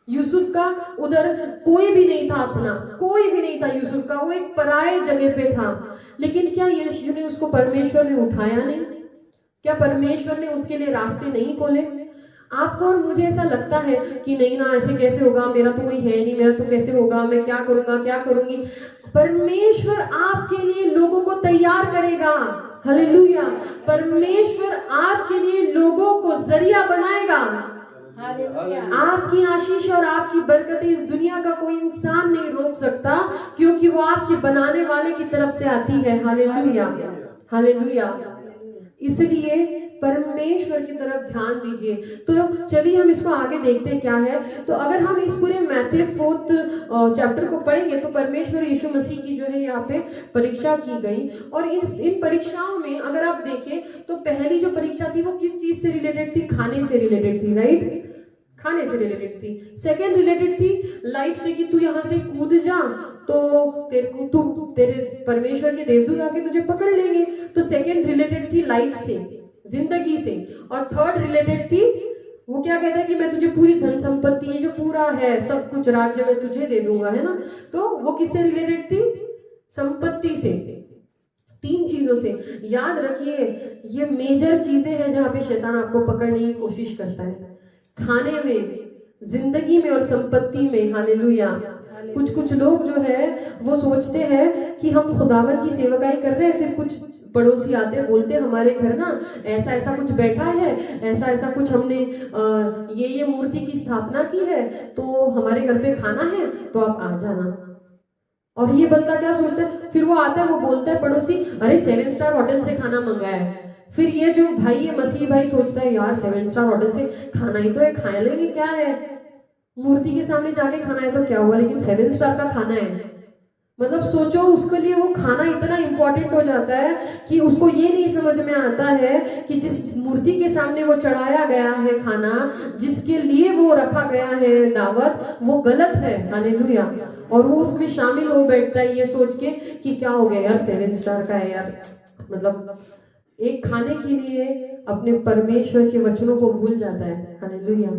यूसुफ का उधर कोई भी नहीं था, अपना कोई भी नहीं था यूसुफ का, वो एक पराये जगह पे था। लेकिन क्या यीशु ने उसको, परमेश्वर ने उठाया नहीं? क्या परमेश्वर ने उसके लिए रास्ते नहीं खोले? आपको और मुझे ऐसा लगता है कि नहीं ना, ऐसे कैसे होगा, मेरा तो कोई है नहीं, मेरा तो कैसे होगा, मैं क्या करूंगा, क्या करूंगी। परमेश्वर आपके लिए लोगों को तैयार करेगा। हालेलुया। परमेश्वर आपके लिए लोगों को जरिया बनाएगा। आपकी आशीष और आपकी बरकतें इस दुनिया का कोई इंसान नहीं रोक सकता, क्योंकि वो आपके बनाने वाले की तरफ से आती है। हालेलुया। हालेलुया। इसलिए परमेश्वर की तरफ ध्यान दीजिए। तो चलिए हम इसको आगे देखते हैं क्या है। तो अगर हम इस पूरे मैथ्यू 4 चैप्टर को पढ़ेंगे तो परमेश्वर यीशु मसीह की जो है यहाँ पे परीक्षा की गई, और इन परीक्षाओं में अगर आप देखें तो पहली जो परीक्षा थी वो किस चीज से रिलेटेड थी? खाने से रिलेटेड थी, राइट, खाने से रिलेटेड थी। सेकेंड रिलेटेड थी लाइफ से, कि तू यहाँ से कूद जा तो तेरे परमेश्वर के देवदूत आके तुझे पकड़ लेंगे। तो सेकेंड रिलेटेड थी लाइफ से, जिंदगी से। और थर्ड रिलेटेड थी, वो क्या कहता है कि मैं तुझे पूरी धन संपत्ति, ये जो पूरा है सब कुछ राज्य में तुझे दे दूंगा, है ना। तो वो किससे रिलेटेड थी? संपत्ति से। 3 चीजों से। याद रखिए ये मेजर चीजें हैं जहां पे शैतान आपको पकड़ने की कोशिश करता है, खाने में, जिंदगी में और संपत्ति में। हालेलुया। कुछ लोग जो है वो सोचते हैं कि हम खुदावन की सेवकाई कर रहे हैं, फिर कुछ पड़ोसी आते हैं, बोलते हैं हमारे घर ना ऐसा ऐसा कुछ बैठा है, ऐसा ऐसा कुछ हमने ये मूर्ति की स्थापना की है, तो हमारे घर पे खाना है तो आप आ जाना। और ये बंदा क्या सोचता है, फिर वो आता है, वो बोलता है पड़ोसी, अरे 7 स्टार होटल से खाना मंगाया है। फिर ये जो भाई, ये मसीह भाई सोचता है, यार 7 स्टार होटल से खाना ही तो है, खा लेंगे, क्या है, मूर्ति के सामने जाके खाना है तो क्या हुआ, लेकिन 7 स्टार का खाना है। मतलब सोचो, उसके लिए वो खाना इतना इंपॉर्टेंट हो जाता है कि उसको ये नहीं समझ में आता है कि जिस मूर्ति के सामने वो चढ़ाया गया है खाना, जिसके लिए वो रखा गया है दावत, वो गलत है। हालेलुया। और वो उसमें शामिल हो बैठता है ये सोच के कि क्या हो गया यार, 7 स्टार का है यार। मतलब एक खाने के लिए अपने परमेश्वर के वचनों को भूल जाता है। हालेलुया।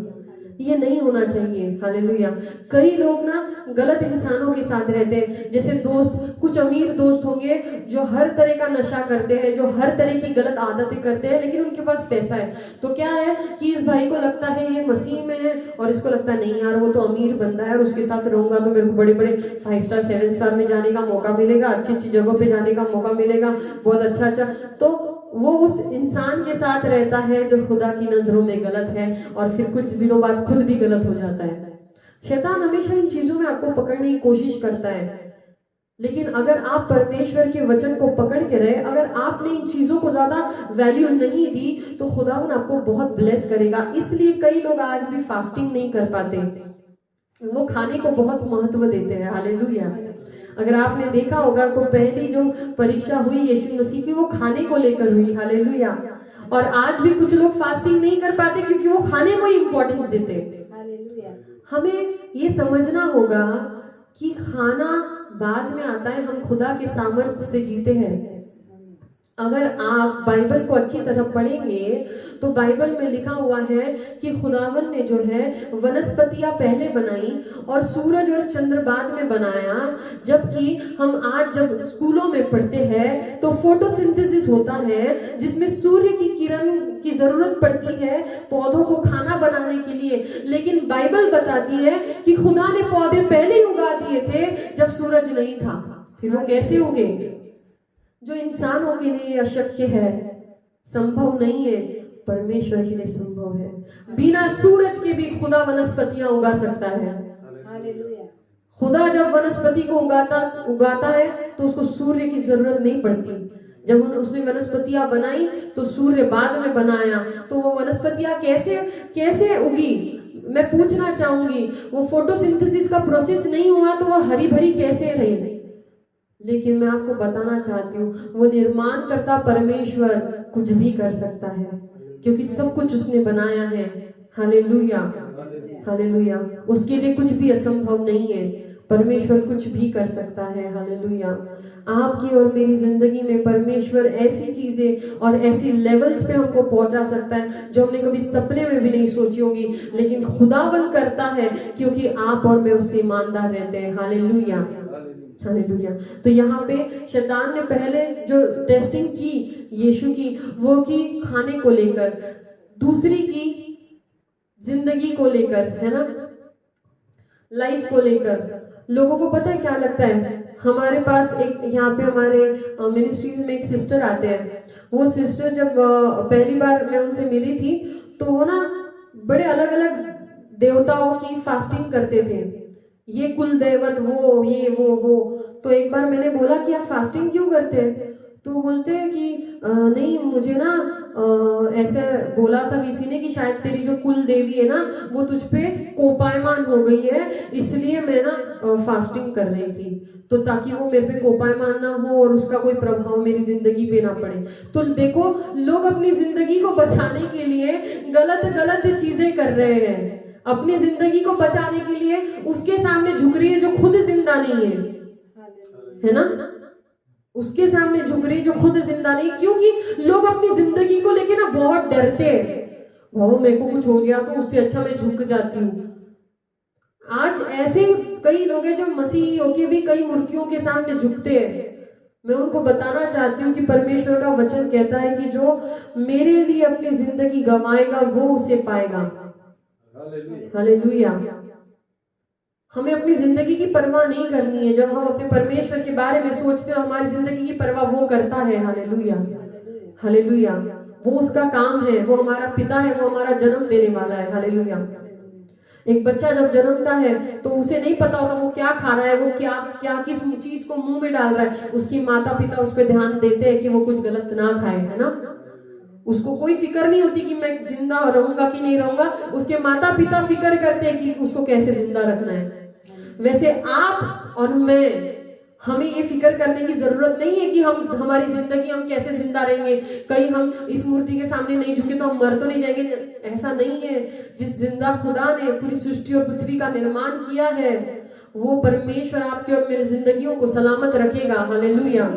ये नहीं होना चाहिए। हालेलुया। कई लोग ना गलत इंसानों के साथ रहते हैं, जैसे दोस्त, कुछ अमीर दोस्त होंगे जो हर तरह का नशा करते हैं, जो हर तरह की गलत आदतें करते हैं, लेकिन उनके पास पैसा है। तो क्या है कि इस भाई को लगता है ये मसीह में है, और इसको लगता है नहीं यार वो तो अमीर बंदा है, और उसके साथ रहूंगा तो मेरे को बड़े बड़े 5 स्टार 7 स्टार में जाने का मौका मिलेगा, अच्छी अच्छी जगहों पे जाने का मौका मिलेगा, बहुत अच्छा अच्छा। तो वो उस इंसान के साथ रहता है जो खुदा की नजरों में गलत है, और फिर कुछ दिनों बाद खुद भी गलत हो जाता है। शैतान हमेशा इन चीजों में आपको पकड़ने की कोशिश करता है, लेकिन अगर आप परमेश्वर के वचन को पकड़ के रहे, अगर आपने इन चीजों को ज्यादा वैल्यू नहीं दी, तो खुदावन आपको बहुत ब्लेस करेगा। इसलिए कई लोग आज भी फास्टिंग नहीं कर पाते, वो खाने को बहुत महत्व देते हैं। हालेलुया। अगर आपने देखा होगा तो पहली जो परीक्षा हुई यीशु मसीह की, वो खाने को लेकर हुई। हालेलुया। और आज भी कुछ लोग फास्टिंग नहीं कर पाते क्योंकि वो खाने को इंपॉर्टेंस देते। हमें ये समझना होगा कि खाना बाद में आता है, हम खुदा के सामर्थ्य से जीते हैं। अगर आप बाइबल को अच्छी तरह पढ़ेंगे तो बाइबल में लिखा हुआ है कि खुदावन ने जो है वनस्पतियां पहले बनाई और सूरज और चंद्र बाद में बनाया। जबकि हम आज जब स्कूलों में पढ़ते हैं तो फोटोसिंथेसिस होता है, जिसमें सूर्य की किरण की जरूरत पड़ती है पौधों को खाना बनाने के लिए। लेकिन बाइबल बताती है कि खुदा ने पौधे पहले ही उगा दिए थे जब सूरज नहीं था। फिर वो कैसे उगे? जो इंसानों के लिए अशक्य है, संभव नहीं है, परमेश्वर के लिए संभव है। बिना सूरज के भी खुदा वनस्पतियां उगा सकता है। खुदा जब वनस्पति को उगाता है तो उसको सूर्य की जरूरत नहीं पड़ती। जब उसने वनस्पतियां बनाई तो सूर्य बाद में बनाया, तो वो वनस्पतियां कैसे उगी? मैं पूछना चाहूंगी, वो फोटोसिंथेसिस का प्रोसेस नहीं हुआ तो वो हरी भरी कैसे रही? लेकिन मैं आपको बताना चाहती हूँ, वो निर्माण करता परमेश्वर कुछ भी कर सकता है, क्योंकि सब कुछ उसने बनाया है। हालेलुया। हालेलुया। उसके लिए कुछ भी असंभव नहीं है। परमेश्वर कुछ भी कर सकता है। हालेलुया। आपकी और मेरी जिंदगी में परमेश्वर ऐसी चीजें और ऐसी लेवल्स पे हमको पहुंचा सकता है जो हमने कभी सपने में भी नहीं सोची होगी, लेकिन खुदावन करता है क्योंकि आप और मैं उससे ईमानदार रहते हैं। हालेलुया। हालेलुया। तो यहाँ पे शैतान ने पहले जो टेस्टिंग की यीशु की, वो की खाने को लेकर, दूसरी की जिंदगी को लेकर, है ना, लाइफ को लेकर। लोगों को पता है क्या लगता है? हमारे पास एक यहाँ पे हमारे मिनिस्ट्रीज में एक सिस्टर आते हैं। वो सिस्टर जब पहली बार मैं उनसे मिली थी तो वो ना बड़े अलग अलग देवताओं की फास्टिंग करते थे, ये कुल देवत, वो ये वो। तो एक बार मैंने बोला कि आप फास्टिंग क्यों करते हैं? तो बोलते हैं कि नहीं, मुझे ना ऐसे बोला था किसी ने कि शायद तेरी जो कुल देवी है ना वो तुझ पे कोपायमान हो गई है, इसलिए मैं ना फास्टिंग कर रही थी, तो ताकि वो मेरे पे कोपायमान ना हो और उसका कोई प्रभाव मेरी जिंदगी पे ना पड़े। तो देखो, लोग अपनी जिंदगी को बचाने के लिए गलत गलत चीजें कर रहे हैं। अपनी जिंदगी को बचाने के लिए उसके सामने झुक रही है जो खुद जिंदा नहीं है ना, उसके सामने झुक रही जो खुद जिंदा नहीं। क्योंकि लोग अपनी जिंदगी को लेके ना बहुत डरते हैं, भाव मेरे को कुछ हो गया तो उससे अच्छा मैं झुक जाती हूँ। आज ऐसे कई लोग हैं जो मसीही होके भी कई मूर्तियों के सामने झुकते हैं। मैं उनको बताना चाहती हूँ कि परमेश्वर का वचन कहता है कि जो मेरे लिए अपनी जिंदगी गंवाएगा वो उसे पाएगा। हालेलुया। हमें अपनी जिंदगी की परवाह नहीं करनी है। जब हम अपने परमेश्वर के बारे में सोचते हैं, हमारी जिंदगी की परवाह वो करता है। हालेलुया। हालेलुया। वो उसका काम है, वो हमारा पिता है, वो हमारा जन्म देने वाला है। हालेलुया। एक बच्चा जब जन्मता है तो उसे नहीं पता होता वो क्या खा रहा है, वो क्या क्या किस चीज को मुंह में डाल रहा है। उसकी माता पिता उस पर ध्यान देते हैं कि वो कुछ गलत ना खाए, है ना। उसको कोई फिक्र नहीं होती कि मैं जिंदा रहूंगा कि नहीं रहूंगा, उसके माता पिता फिक्र करते हैं कि उसको कैसे जिंदा रखना है। वैसे आप और मैं, हमें ये फिक्र करने की जरूरत नहीं है कि हम हमारी जिंदगी हम कैसे जिंदा रहेंगे, कहीं हम इस मूर्ति के सामने नहीं झुके तो हम मर तो नहीं जाएंगे। ऐसा नहीं है। जिस जिंदा खुदा ने पूरी सृष्टि और पृथ्वी का निर्माण किया है, वो परमेश्वर आपके और मेरी जिंदगियों को सलामत रखेगा। हालेलुया।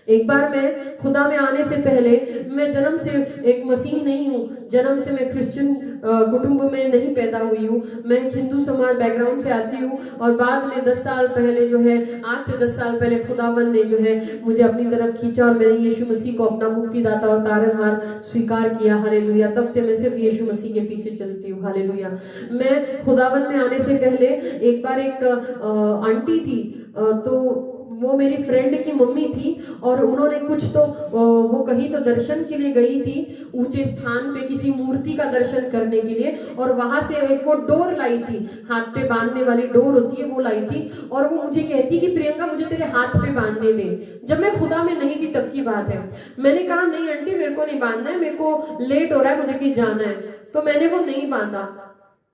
एक बार मैं खुदा में आने से पहले, मैं जन्म से एक मसीही नहीं हूँ, जन्म से मैं क्रिश्चियन कुटुंब में नहीं पैदा हुई हूँ। मैं एक हिंदू समाज बैकग्राउंड से आती हूँ और बाद में 10 साल पहले जो है, आज से 10 साल पहले खुदावन ने जो है मुझे अपनी तरफ खींचा और मैंने यीशु मसीह को अपना मुक्तिदाता और तारनहार स्वीकार किया। हालेलुया। तब से मैं सिर्फ यीशु मसीह के पीछे चलती हूँ। हालेलुया। मैं खुदावन में आने से पहले एक बार एक आंटी थी, तो वो मेरी फ्रेंड की मम्मी थी और उन्होंने कुछ तो वो कहीं तो दर्शन के लिए गई थी ऊंचे स्थान पे, किसी मूर्ति का दर्शन करने के लिए, और वहां से एक वो डोर लाई थी, हाथ पे बांधने वाली डोर होती है, वो लाई थी। और वो मुझे कहती कि प्रियंका मुझे तेरे हाथ पे बांधने दे। जब मैं खुदा में नहीं थी तब की बात है। मैंने कहा नहीं आंटी मेरे को नहीं बांधना है, मेरे को लेट हो रहा है, मुझे कहीं जाना है। तो मैंने वो नहीं बांधा।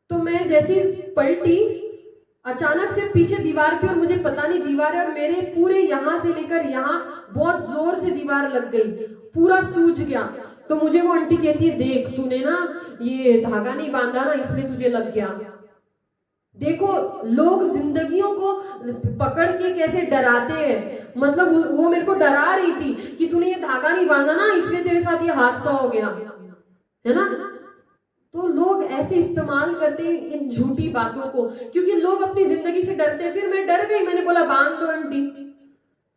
तो मैं जैसी पलटी, अचानक से पीछे दीवार थी और मुझे पता नहीं दीवार है, और मेरे पूरे यहाँ से लेकर यहाँ बहुत जोर से दीवार लग गई, पूरा सूज गया। तो मुझे वो आंटी कहती है देख तूने ना ये धागा नहीं बांधा ना, इसलिए तुझे लग गया। देखो लोग जिंदगियों को पकड़ के कैसे डराते हैं। मतलब वो मेरे को डरा रही थी कि तूने ये धागा नहीं बांधा ना, इसलिए तेरे साथ ये हादसा हो गया, है ना। तो लोग ऐसे इस्तेमाल करते हैं इन झूठी बातों को, क्योंकि लोग अपनी जिंदगी से डरते हैं। फिर मैं डर गई, मैंने बोला बांध दो आंटी।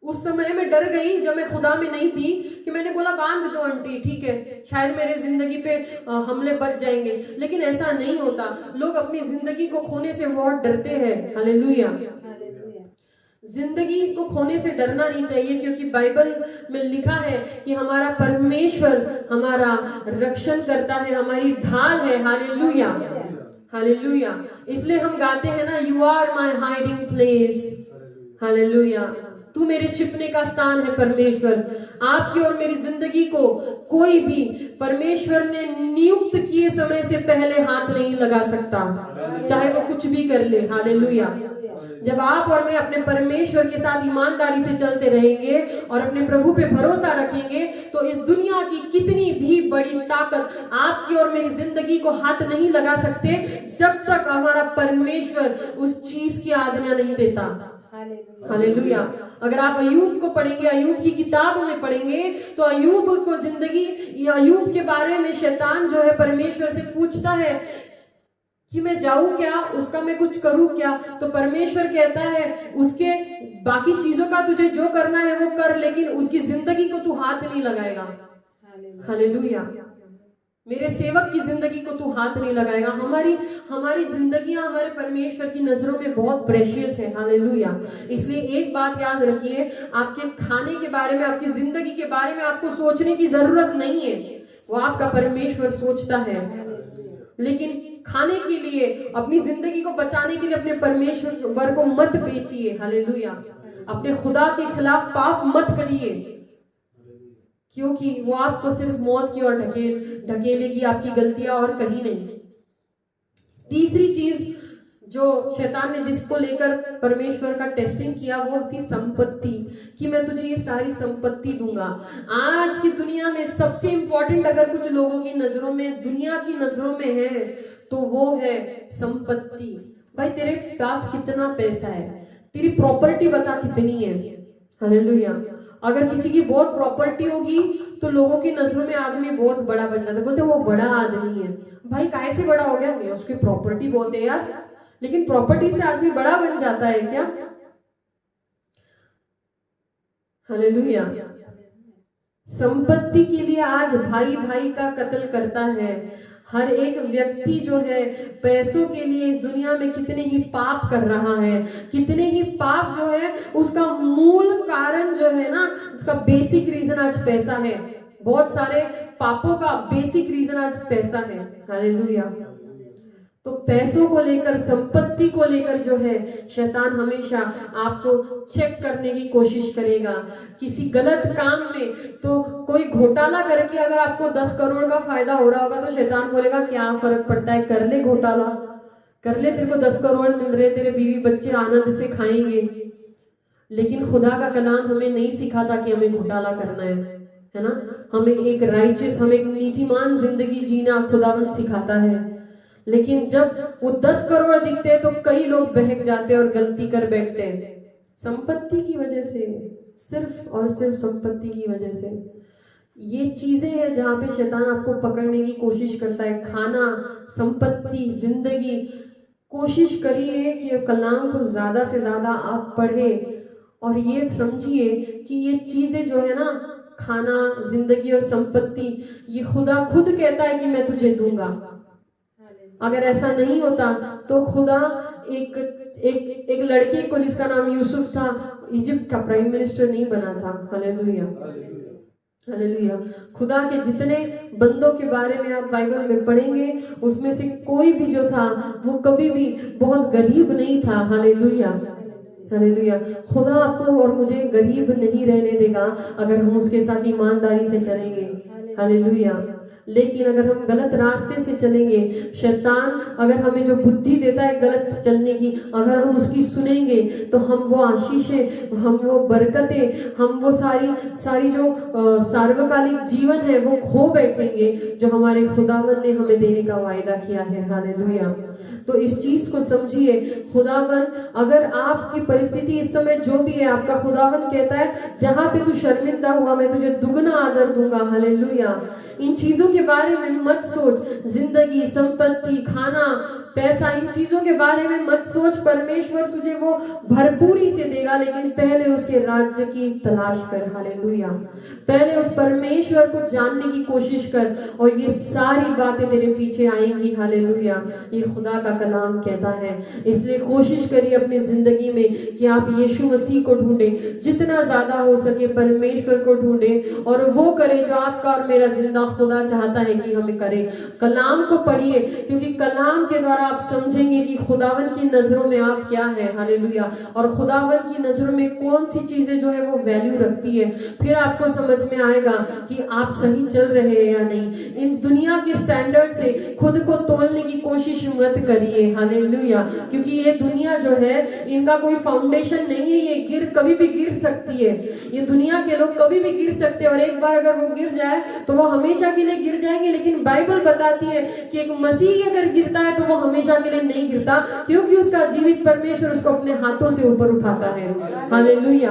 उस समय मैं डर गई जब मैं खुदा में नहीं थी, कि मैंने बोला बांध दो आंटी, ठीक है शायद मेरे जिंदगी पे हमले बच जाएंगे। लेकिन ऐसा नहीं होता। लोग अपनी जिंदगी को खोने से बहुत डरते हैं। हालेलुया। जिंदगी को खोने से डरना नहीं चाहिए, क्योंकि बाइबल में लिखा है कि हमारा परमेश्वर हमारा रक्षण करता है, हमारी ढाल है। हालेलुया। हालेलुया। इसलिए हम गाते हैं ना, you are my hiding place. Hallelujah. तू मेरे छिपने का स्थान है परमेश्वर। आपकी और मेरी जिंदगी को कोई भी परमेश्वर ने नियुक्त किए समय से पहले हाथ नहीं लगा सकता, चाहे वो कुछ भी कर ले। हालेलुया। जब आप और मैं अपने परमेश्वर के साथ ईमानदारी से चलते रहेंगे और अपने प्रभु पे भरोसा रखेंगे, तो इस दुनिया की कितनी भी बड़ी ताकत आपकी और मेरी जिंदगी को हाथ नहीं लगा सकते, जब तक हमारा परमेश्वर उस चीज की आज्ञा नहीं देता। हालेलुया। अगर आप अय्यूब को पढ़ेंगे, अय्यूब की किताब में पढ़ेंगे, तो अय्यूब को जिंदगी, अय्यूब के बारे में शैतान जो है परमेश्वर से पूछता है कि मैं जाऊं क्या, उसका मैं कुछ करूं क्या। तो परमेश्वर कहता है उसके बाकी चीजों का तुझे जो करना है वो कर, लेकिन उसकी जिंदगी को तू हाथ नहीं लगाएगा। हालेलुया। मेरे सेवक की जिंदगी को तू हाथ नहीं लगाएगा। हमारी जिंदगियां हमारे परमेश्वर की नजरों में बहुत प्रेशियस है। हालेलुया। इसलिए एक बात याद रखिए, आपके खाने के बारे में, आपकी जिंदगी के बारे में आपको सोचने की जरूरत नहीं है, वो आपका परमेश्वर सोचता है। लेकिन खाने के लिए, अपनी जिंदगी को बचाने के लिए अपने परमेश्वर को मत बेचिए। हालेलुया। अपने खुदा के खिलाफ पाप मत करिए, क्योंकि वो आपको सिर्फ मौत की ओर ढकेलेगी, आपकी गलतियां और कहीं नहीं। तीसरी चीज जो शैतान ने जिसको लेकर परमेश्वर का टेस्टिंग किया, वो थी संपत्ति, कि मैं तुझे ये सारी संपत्ति दूंगा। आज की दुनिया में सबसे इंपॉर्टेंट अगर कुछ लोगों की नजरों में, दुनिया की नजरों में है, तो वो है संपत्ति। भाई तेरे पास कितना पैसा है, तेरी प्रॉपर्टी बता कितनी है। हालेलुया। अगर किसी की बहुत प्रॉपर्टी होगी तो लोगों की नजरों में आदमी बहुत बड़ा बन जाता है, बोलते वो बड़ा आदमी है। भाई काहे से बड़ा हो गया? नहीं, उसकी प्रॉपर्टी बहुत है यार। लेकिन प्रॉपर्टी से आदमी बड़ा बन जाता है क्या? हालेलुया। संपत्ति के लिए आज भाई भाई का कत्ल करता है। हर एक व्यक्ति जो है पैसों के लिए इस दुनिया में कितने ही पाप कर रहा है, कितने ही पाप जो है उसका मूल कारण जो है ना, उसका बेसिक रीजन आज पैसा है। बहुत सारे पापों का बेसिक रीजन आज पैसा है। हालेलुया। तो पैसों को लेकर, संपत्ति को लेकर जो है शैतान हमेशा आपको चेक करने की कोशिश करेगा। किसी गलत काम में तो कोई घोटाला करके अगर आपको 10 करोड़ का फायदा हो रहा होगा तो शैतान बोलेगा क्या फर्क पड़ता है, कर ले घोटाला, कर ले, तेरे को 10 करोड़ मिल रहे, तेरे बीवी बच्चे आनंद से खाएंगे। लेकिन खुदा का कलाम हमें नहीं सिखाता कि हमें घोटाला करना है ना। हमें एक राइचियस, हमें एक नीतिमान जिंदगी जीना खुदावंद सिखाता है। लेकिन जब वो 10 करोड़ दिखते हैं तो कई लोग बहक जाते हैं और गलती कर बैठते हैं संपत्ति की वजह से, सिर्फ और सिर्फ संपत्ति की वजह से। ये चीजें हैं जहां पे शैतान आपको पकड़ने की कोशिश करता है। खाना, संपत्ति, जिंदगी। कोशिश करिए कि कलाम को ज्यादा से ज्यादा आप पढ़े और ये समझिए कि ये चीजें जो है ना, खाना, जिंदगी और संपत्ति, ये खुदा खुद कहता है कि मैं तुझे दूंगा। अगर ऐसा नहीं होता तो खुदा एक लड़के को जिसका नाम यूसुफ था, इजिप्ट का प्राइम मिनिस्टर नहीं बना था। Hallelujah, hallelujah. खुदा के जितने बंदों के बारे में आप बाइबल में पढ़ेंगे उसमें से कोई भी जो था वो कभी भी बहुत गरीब नहीं था। Hallelujah, hallelujah. खुदा आपको और मुझे गरीब नहीं रहने देगा अगर हम उसके साथ ईमानदारी से चलेंगे। हालेलुया। लेकिन अगर हम गलत रास्ते से चलेंगे, शैतान अगर हमें जो बुद्धि देता है गलत चलने की, अगर हम उसकी सुनेंगे तो हम वो आशीषें, हम वो बरकतें, हम वो सारी जो सार्वकालिक जीवन है वो खो बैठेंगे जो हमारे खुदावन ने हमें देने का वायदा किया है। हालेलुया। तो इस चीज को समझिए। खुदावन, अगर आपकी परिस्थिति इस समय जो भी है, आपका खुदावन कहता है जहां पे तू शर्मिंदा हुआ मैं तुझे दुगना आदर दूंगा। हालेलुया। इन चीजों के बारे में मत सोच। जिंदगी, संपत्ति, खाना, पैसा, इन चीजों के बारे में मत सोच। परमेश्वर तुझे वो भरपूरी से देगा, लेकिन पहले उसके राज्य की तलाश कर। हालेलुया। पहले उस परमेश्वर को जानने की कोशिश कर और ये सारी बातें तेरे पीछे आएंगी। हालेलुया। ये खुदा का कलाम कहता है। इसलिए कोशिश करिए अपनी जिंदगी में कि आप यीशु मसीह को ढूंढे, जितना ज्यादा हो सके परमेश्वर को ढूंढे और वो करे जो आपका और मेरा जिंदा खुदा चाहता है कि हमें करे। कलाम को पढ़िए, क्योंकि कलाम के द्वारा आप समझेंगे कि खुदावन की नजरों में आप क्या है। हालेलुया। और खुदावन की नजरों में कौन सी चीजें जो है वो वैल्यू रखती है। फिर आपको समझ में आएगा कि आप सही चल रहे हैं या नहीं। इन दुनिया के स्टैंडर्ड से खुद को तोलने की कोशिश मत करिए। हालेलुया। क्योंकि ये दुनिया जो है इनका कोई फाउंडेशन नहीं है, ये कभी भी गिर सकती है। ये दुनिया के लोग कभी भी गिर सकते हैं और एक बार अगर वो गिर जाए तो वो हमेशा के लिए गिर जाएंगे। लेकिन बाइबल बताती है कि एक मसीही अगर गिरता है तो वो हमेशा के लिए नहीं गिरता, क्योंकि उसका जीवित परमेश्वर उसको अपने हाथों से ऊपर उठाता है। Hallelujah,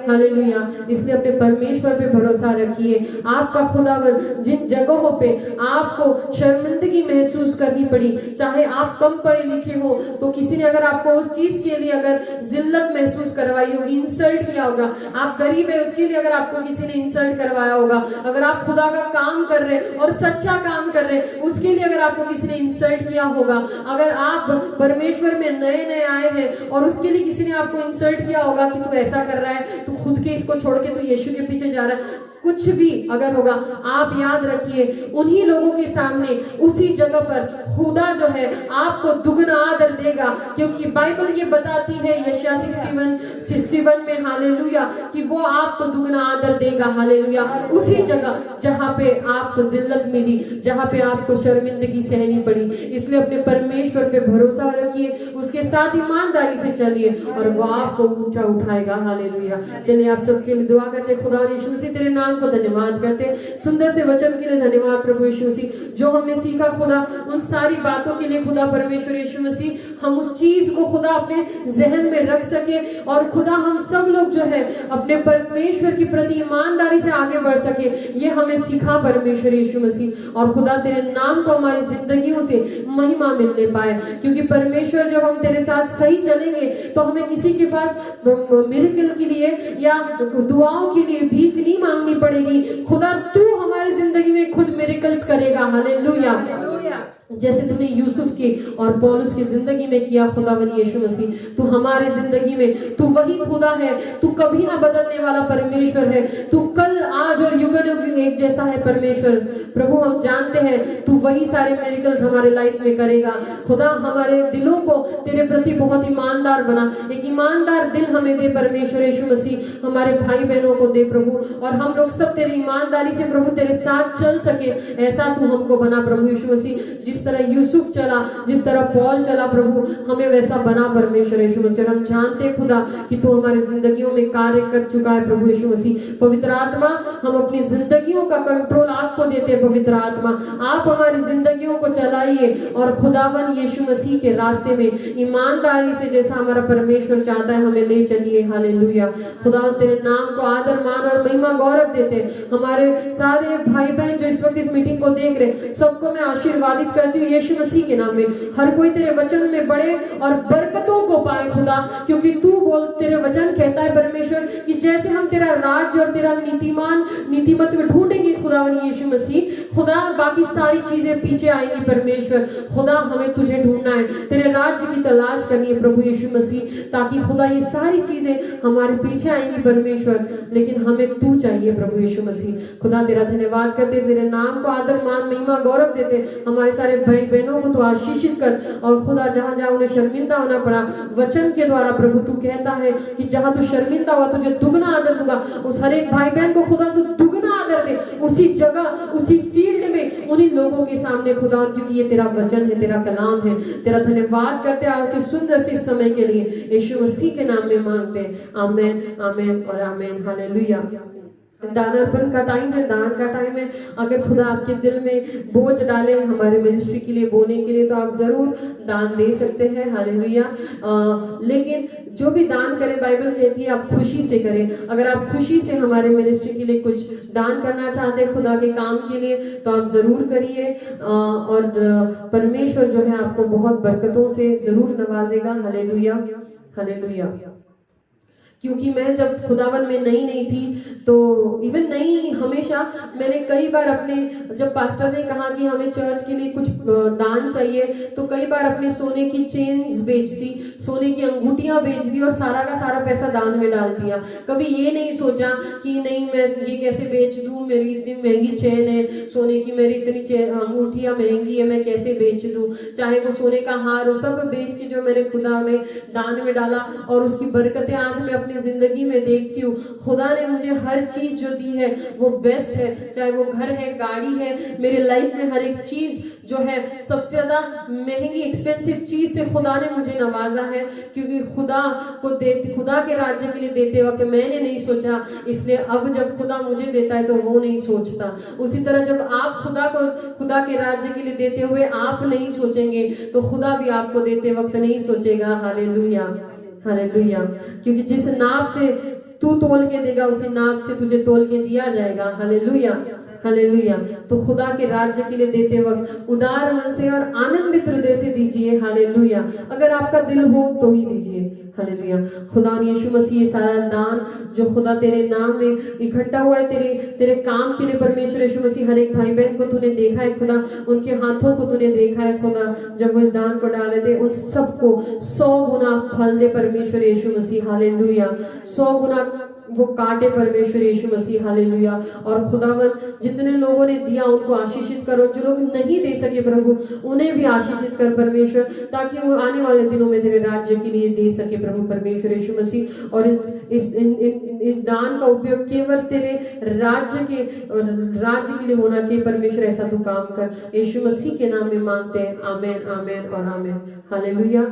hallelujah. इसलिए अपने परमेश्वर पे भरोसा रखिए। आपका खुदावन जिन जगहों पे आपको शर्मिंदगी महसूस करनी पड़ी, चाहे आप कम पढ़े लिखे हो तो किसी ने अगर आपको उस चीज के लिए अगर जिल्लत महसूस करवाई होगी, इंसल्ट किया होगा, आप गरीब है उसके लिए अगर आपको किसी ने इंसल्ट करवाया होगा, अगर आप खुदा का काम कर रहे और सच्चा काम कर रहे उसके लिए अगर आपको किसी ने इंसल्ट किया होगा, अगर आप परमेश्वर में नए नए आए हैं और उसके लिए किसी ने आपको इंसल्ट किया होगा कि तू ऐसा कर रहा है, तू खुद के इसको छोड़ के तू यीशु के पीछे जा रहा है, कुछ भी अगर होगा, आप याद रखिए उन्हीं लोगों के सामने उसी जगह पर खुदा जो है आपको दुगना आदर देगा। क्योंकि बाइबल ये बताती है यशायाह 61 में, हालेलुया, कि वो आपको दुगना आदर देगा। हालेलुया। उसी जगह जहां पे आपको जिल्लत मिली, जहां पे आपको शर्मिंदगी सहनी पड़ी। इसलिए अपने परमेश्वर पे भरोसा रखिए, उसके साथ ईमानदारी से चलिए और वो आपको ऊंचा उठाएगा। हालेलुया। चलिए आप सबके लिए दुआ करते। खुदा यीशु मसीह तेरे नाम को धन्यवाद करते, सुंदर से वचन के लिए धन्यवाद प्रभु यीशु मसीह, जो हमने सीखा खुदा उन सारी बातों के लिए खुदा परमेश्वर यीशु मसीह हम उस चीज को खुदा अपने जहन में रख सके और खुदा हम सब लोग जो है अपने परमेश्वर के प्रति ईमानदारी से आगे बढ़ सके। ये हमें सीखा परमेश्वर यीशु मसीह। और खुदा तेरे नाम को हमारी जिंदगियों से महिमा मिलने पाए, क्योंकि परमेश्वर जब हम तेरे साथ सही चलेंगे तो हमें किसी के पास मिरेकल के लिए या दुआओं के लिए भीख नहीं मांगनी नहीं पड़ेगी। खुदा तू हमारी जिंदगी में खुद मिरेकल्स करेगा। हालेलुया। जैसे तूने यूसुफ की और पौलुस की जिंदगी में किया खुदावन यीशु मसीह, तू हमारे जिंदगी में, तू वही खुदा है, तू कभी ना बदलने वाला परमेश्वर है, तू कल आज और युगल युग एक जैसा है परमेश्वर। प्रभु हम जानते हैं तू वही सारे मिरेकल्स हमारे लाइफ में करेगा। खुदा हमारे दिलों को तेरे प्रति बहुत ईमानदार बना, एक ईमानदार दिल हमें दे परमेश्वर यीशु मसीह, हमारे भाई बहनों को दे प्रभु, और हम लोग सब तेरी ईमानदारी से प्रभु तेरे साथ चल सके, ऐसा तू हमको बना प्रभु यीशु मसीह। जिस तरह यूसुफ चला, जिस तरह पौल चला प्रभु, हमें वैसा बना परमेश्वर यीशु मसीह। हम जानते खुदा कि तू हमारी जिंदगियों में कार्य कर चुका है प्रभु यीशु मसीह। पवित्र आत्मा, हम अपनी जिंदगियों का कंट्रोल आपको देते हैं। पवित्र आत्मा, आप हमारी जिंदगियों को चलाइए और खुदावन यीशु मसीह के रास्ते में ईमानदारी से जैसा हमारा परमेश्वर चाहता है हमें ले चलिए। हालेलुया। खुदा तेरे नाम को आदर मान और महिमा गौरव देते हैं। हमारे सारे भाई बहन जो इस वक्त इस मीटिंग को देख रहे, सबको मैं आशीर्वादित करती हूँ यीशु मसीह के नाम में। हर कोई तेरे वचन में बढ़े और बरकतों को पाए खुदा, क्योंकि तू बोल, तेरे वचन कहता है परमेश्वर कि जैसे हम तेरा राज्य और तेरा नीतिमत्व ढूंढेंगे खुदावन यीशु मसीह, खुदा बाकी सारी चीजें पीछे आएंगी परमेश्वर। खुदा हमें तुझे ढूंढना है, तेरे राज्य की तलाश करनी है प्रभु यीशु मसीह, ताकि खुदा ये सारी चीजें हमारे पीछे आएंगी परमेश्वर, लेकिन हमें तू चाहिए प्रभु यीशु मसीह। खुदा तेरा धन्यवाद करते, तेरे नाम को आदर मान महिमा गौरव देते। हमारे सारे भाई बहनों को तू आशीषित कर, और खुदा जहां जहां उन्हें शर्मिंदा होना पड़ा वचन के द्वारा प्रभु, तू कहता है कि जहां तू शर्मिंदा हुआ तुझे दुगना आदर दूंगा। उस हर एक भाई बहन को खुदा तू दुगना आदर दे, उसी जगह उसी फील्ड में उन्हीं लोगों के सामने खुदा, क्योंकि ये तेरा वचन है, तेरा कलाम है। तेरा धन्यवाद करते आज के सुंदर से समय के लिए यीशु मसीह के नाम में मांगते हैं। आमेन, आमेन और आमेन। हालेलुया। दान अर्पण का टाइम है, दान का टाइम है। अगर खुदा आपके दिल में बोझ डाले हमारे मिनिस्ट्री के लिए, बोने के लिए, तो आप जरूर दान दे सकते हैं। हालेलुया। लेकिन जो भी दान करें, बाइबल कहती है आप खुशी से करें। अगर आप खुशी से हमारे मिनिस्ट्री के लिए कुछ दान करना चाहते हैं, खुदा के काम के लिए, तो आप जरूर करिए, और परमेश्वर जो है आपको बहुत बरकतों से जरूर नवाजेगा। Hallelujah, hallelujah. क्योंकि मैं जब खुदावन में नई थी, तो इवन नई हमेशा मैंने कई बार अपने, जब पास्टर ने कहा कि हमें चर्च के लिए कुछ दान चाहिए, तो कई बार अपने सोने की चेन्स बेच दी, सोने की अंगूठियां बेच दी और सारा का सारा पैसा दान में डाल दिया। कभी ये नहीं सोचा कि नहीं मैं ये कैसे बेच दूं, मेरी इतनी महंगी चेन है सोने की, मेरी इतनी अंगूठियां महंगी है, मैं कैसे बेच दूं, चाहे वो सोने का हार हो, सब बेच के जो मैंने खुदा में दान में डाला, और उसकी बरकतें आज मैं अपनी जिंदगी में देखती हूँ। खुदा ने मुझे हर चीज जो दी है वो बेस्ट है, चाहे वो घर है, गाड़ी है, मेरे लाइफ में हर एक चीज जो है सबसे ज्यादा महंगी एक्सपेंसिव चीज से खुदा ने मुझे नवाजा है, क्योंकि खुदा के राज्य के लिए देते वक्त मैंने नहीं सोचा, इसलिए अब जब खुदा मुझे देता है तो वो नहीं सोचता। उसी तरह जब आप खुदा के राज्य के लिए देते हुए आप नहीं सोचेंगे, तो खुदा भी आपको देते वक्त नहीं सोचेगा। Hallelujah, hallelujah. क्योंकि जिस नाप से तू तोल के देगा, उसी नाप से तुझे तोल के दिया जाएगा। Hallelujah, hallelujah. तो खुदा के राज्य के लिए देते वक्त उदार मन से और आनंदित हृदय से दीजिए। हालेलुया। अगर आपका दिल हो तो ही दीजिए। हालेलुया। खुदा यीशु मसीह ये सारा दान जो खुदा तेरे नाम में इकट्ठा हुआ है, तेरे काम के लिए परमेश्वर यीशु मसीह, हर एक भाई बहन को तूने देखा है खुदा, उनके हाथों को तूने देखा है खुदा, जब वो इस दान को डाल रहे थे, उन सबको 100 गुना फल दे परमेश्वर यीशु मसीह। हालेलुया। 100 गुना वो काटे परमेश्वर यीशु मसीह। हालेलुया। और खुदावन जितने लोगों ने दिया उनको आशीषित करो, जो लोग नहीं दे सके प्रभु उन्हें भी आशीषित कर परमेश्वर, ताकि वो आने वाले दिनों में तेरे राज्य के लिए दे सके प्रभु परमेश्वर यीशु मसीह। और इस दान का उपयोग केवल तेरे राज्य के लिए होना चाहिए परमेश्वर, ऐसा तू काम कर। यीशु मसीह के नाम में मांगते हैं। आमेन, आमेन और आमेन। हालेलुया।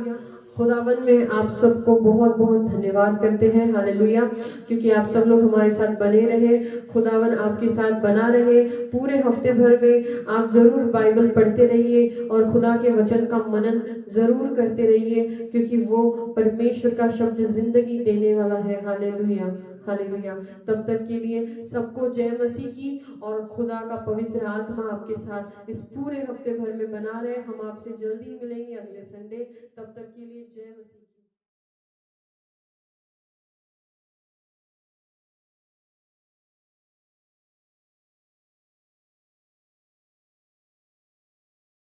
खुदावन में आप सबको बहुत बहुत धन्यवाद करते हैं। हालेलुया। क्योंकि आप सब लोग हमारे साथ बने रहे, खुदावन आपके साथ बना रहे। पूरे हफ्ते भर में आप जरूर बाइबल पढ़ते रहिए और खुदा के वचन का मनन जरूर करते रहिए, क्योंकि वो परमेश्वर का शब्द जिंदगी देने वाला है। Hallelujah, hallelujah. तब तक के लिए सबको जय मसीह की, और खुदा का पवित्र आत्मा आपके साथ इस पूरे हफ्ते भर में बना रहे। हम आपसे जल्दी मिलेंगे अगले संडे। तब तक के लिए जय मसीह।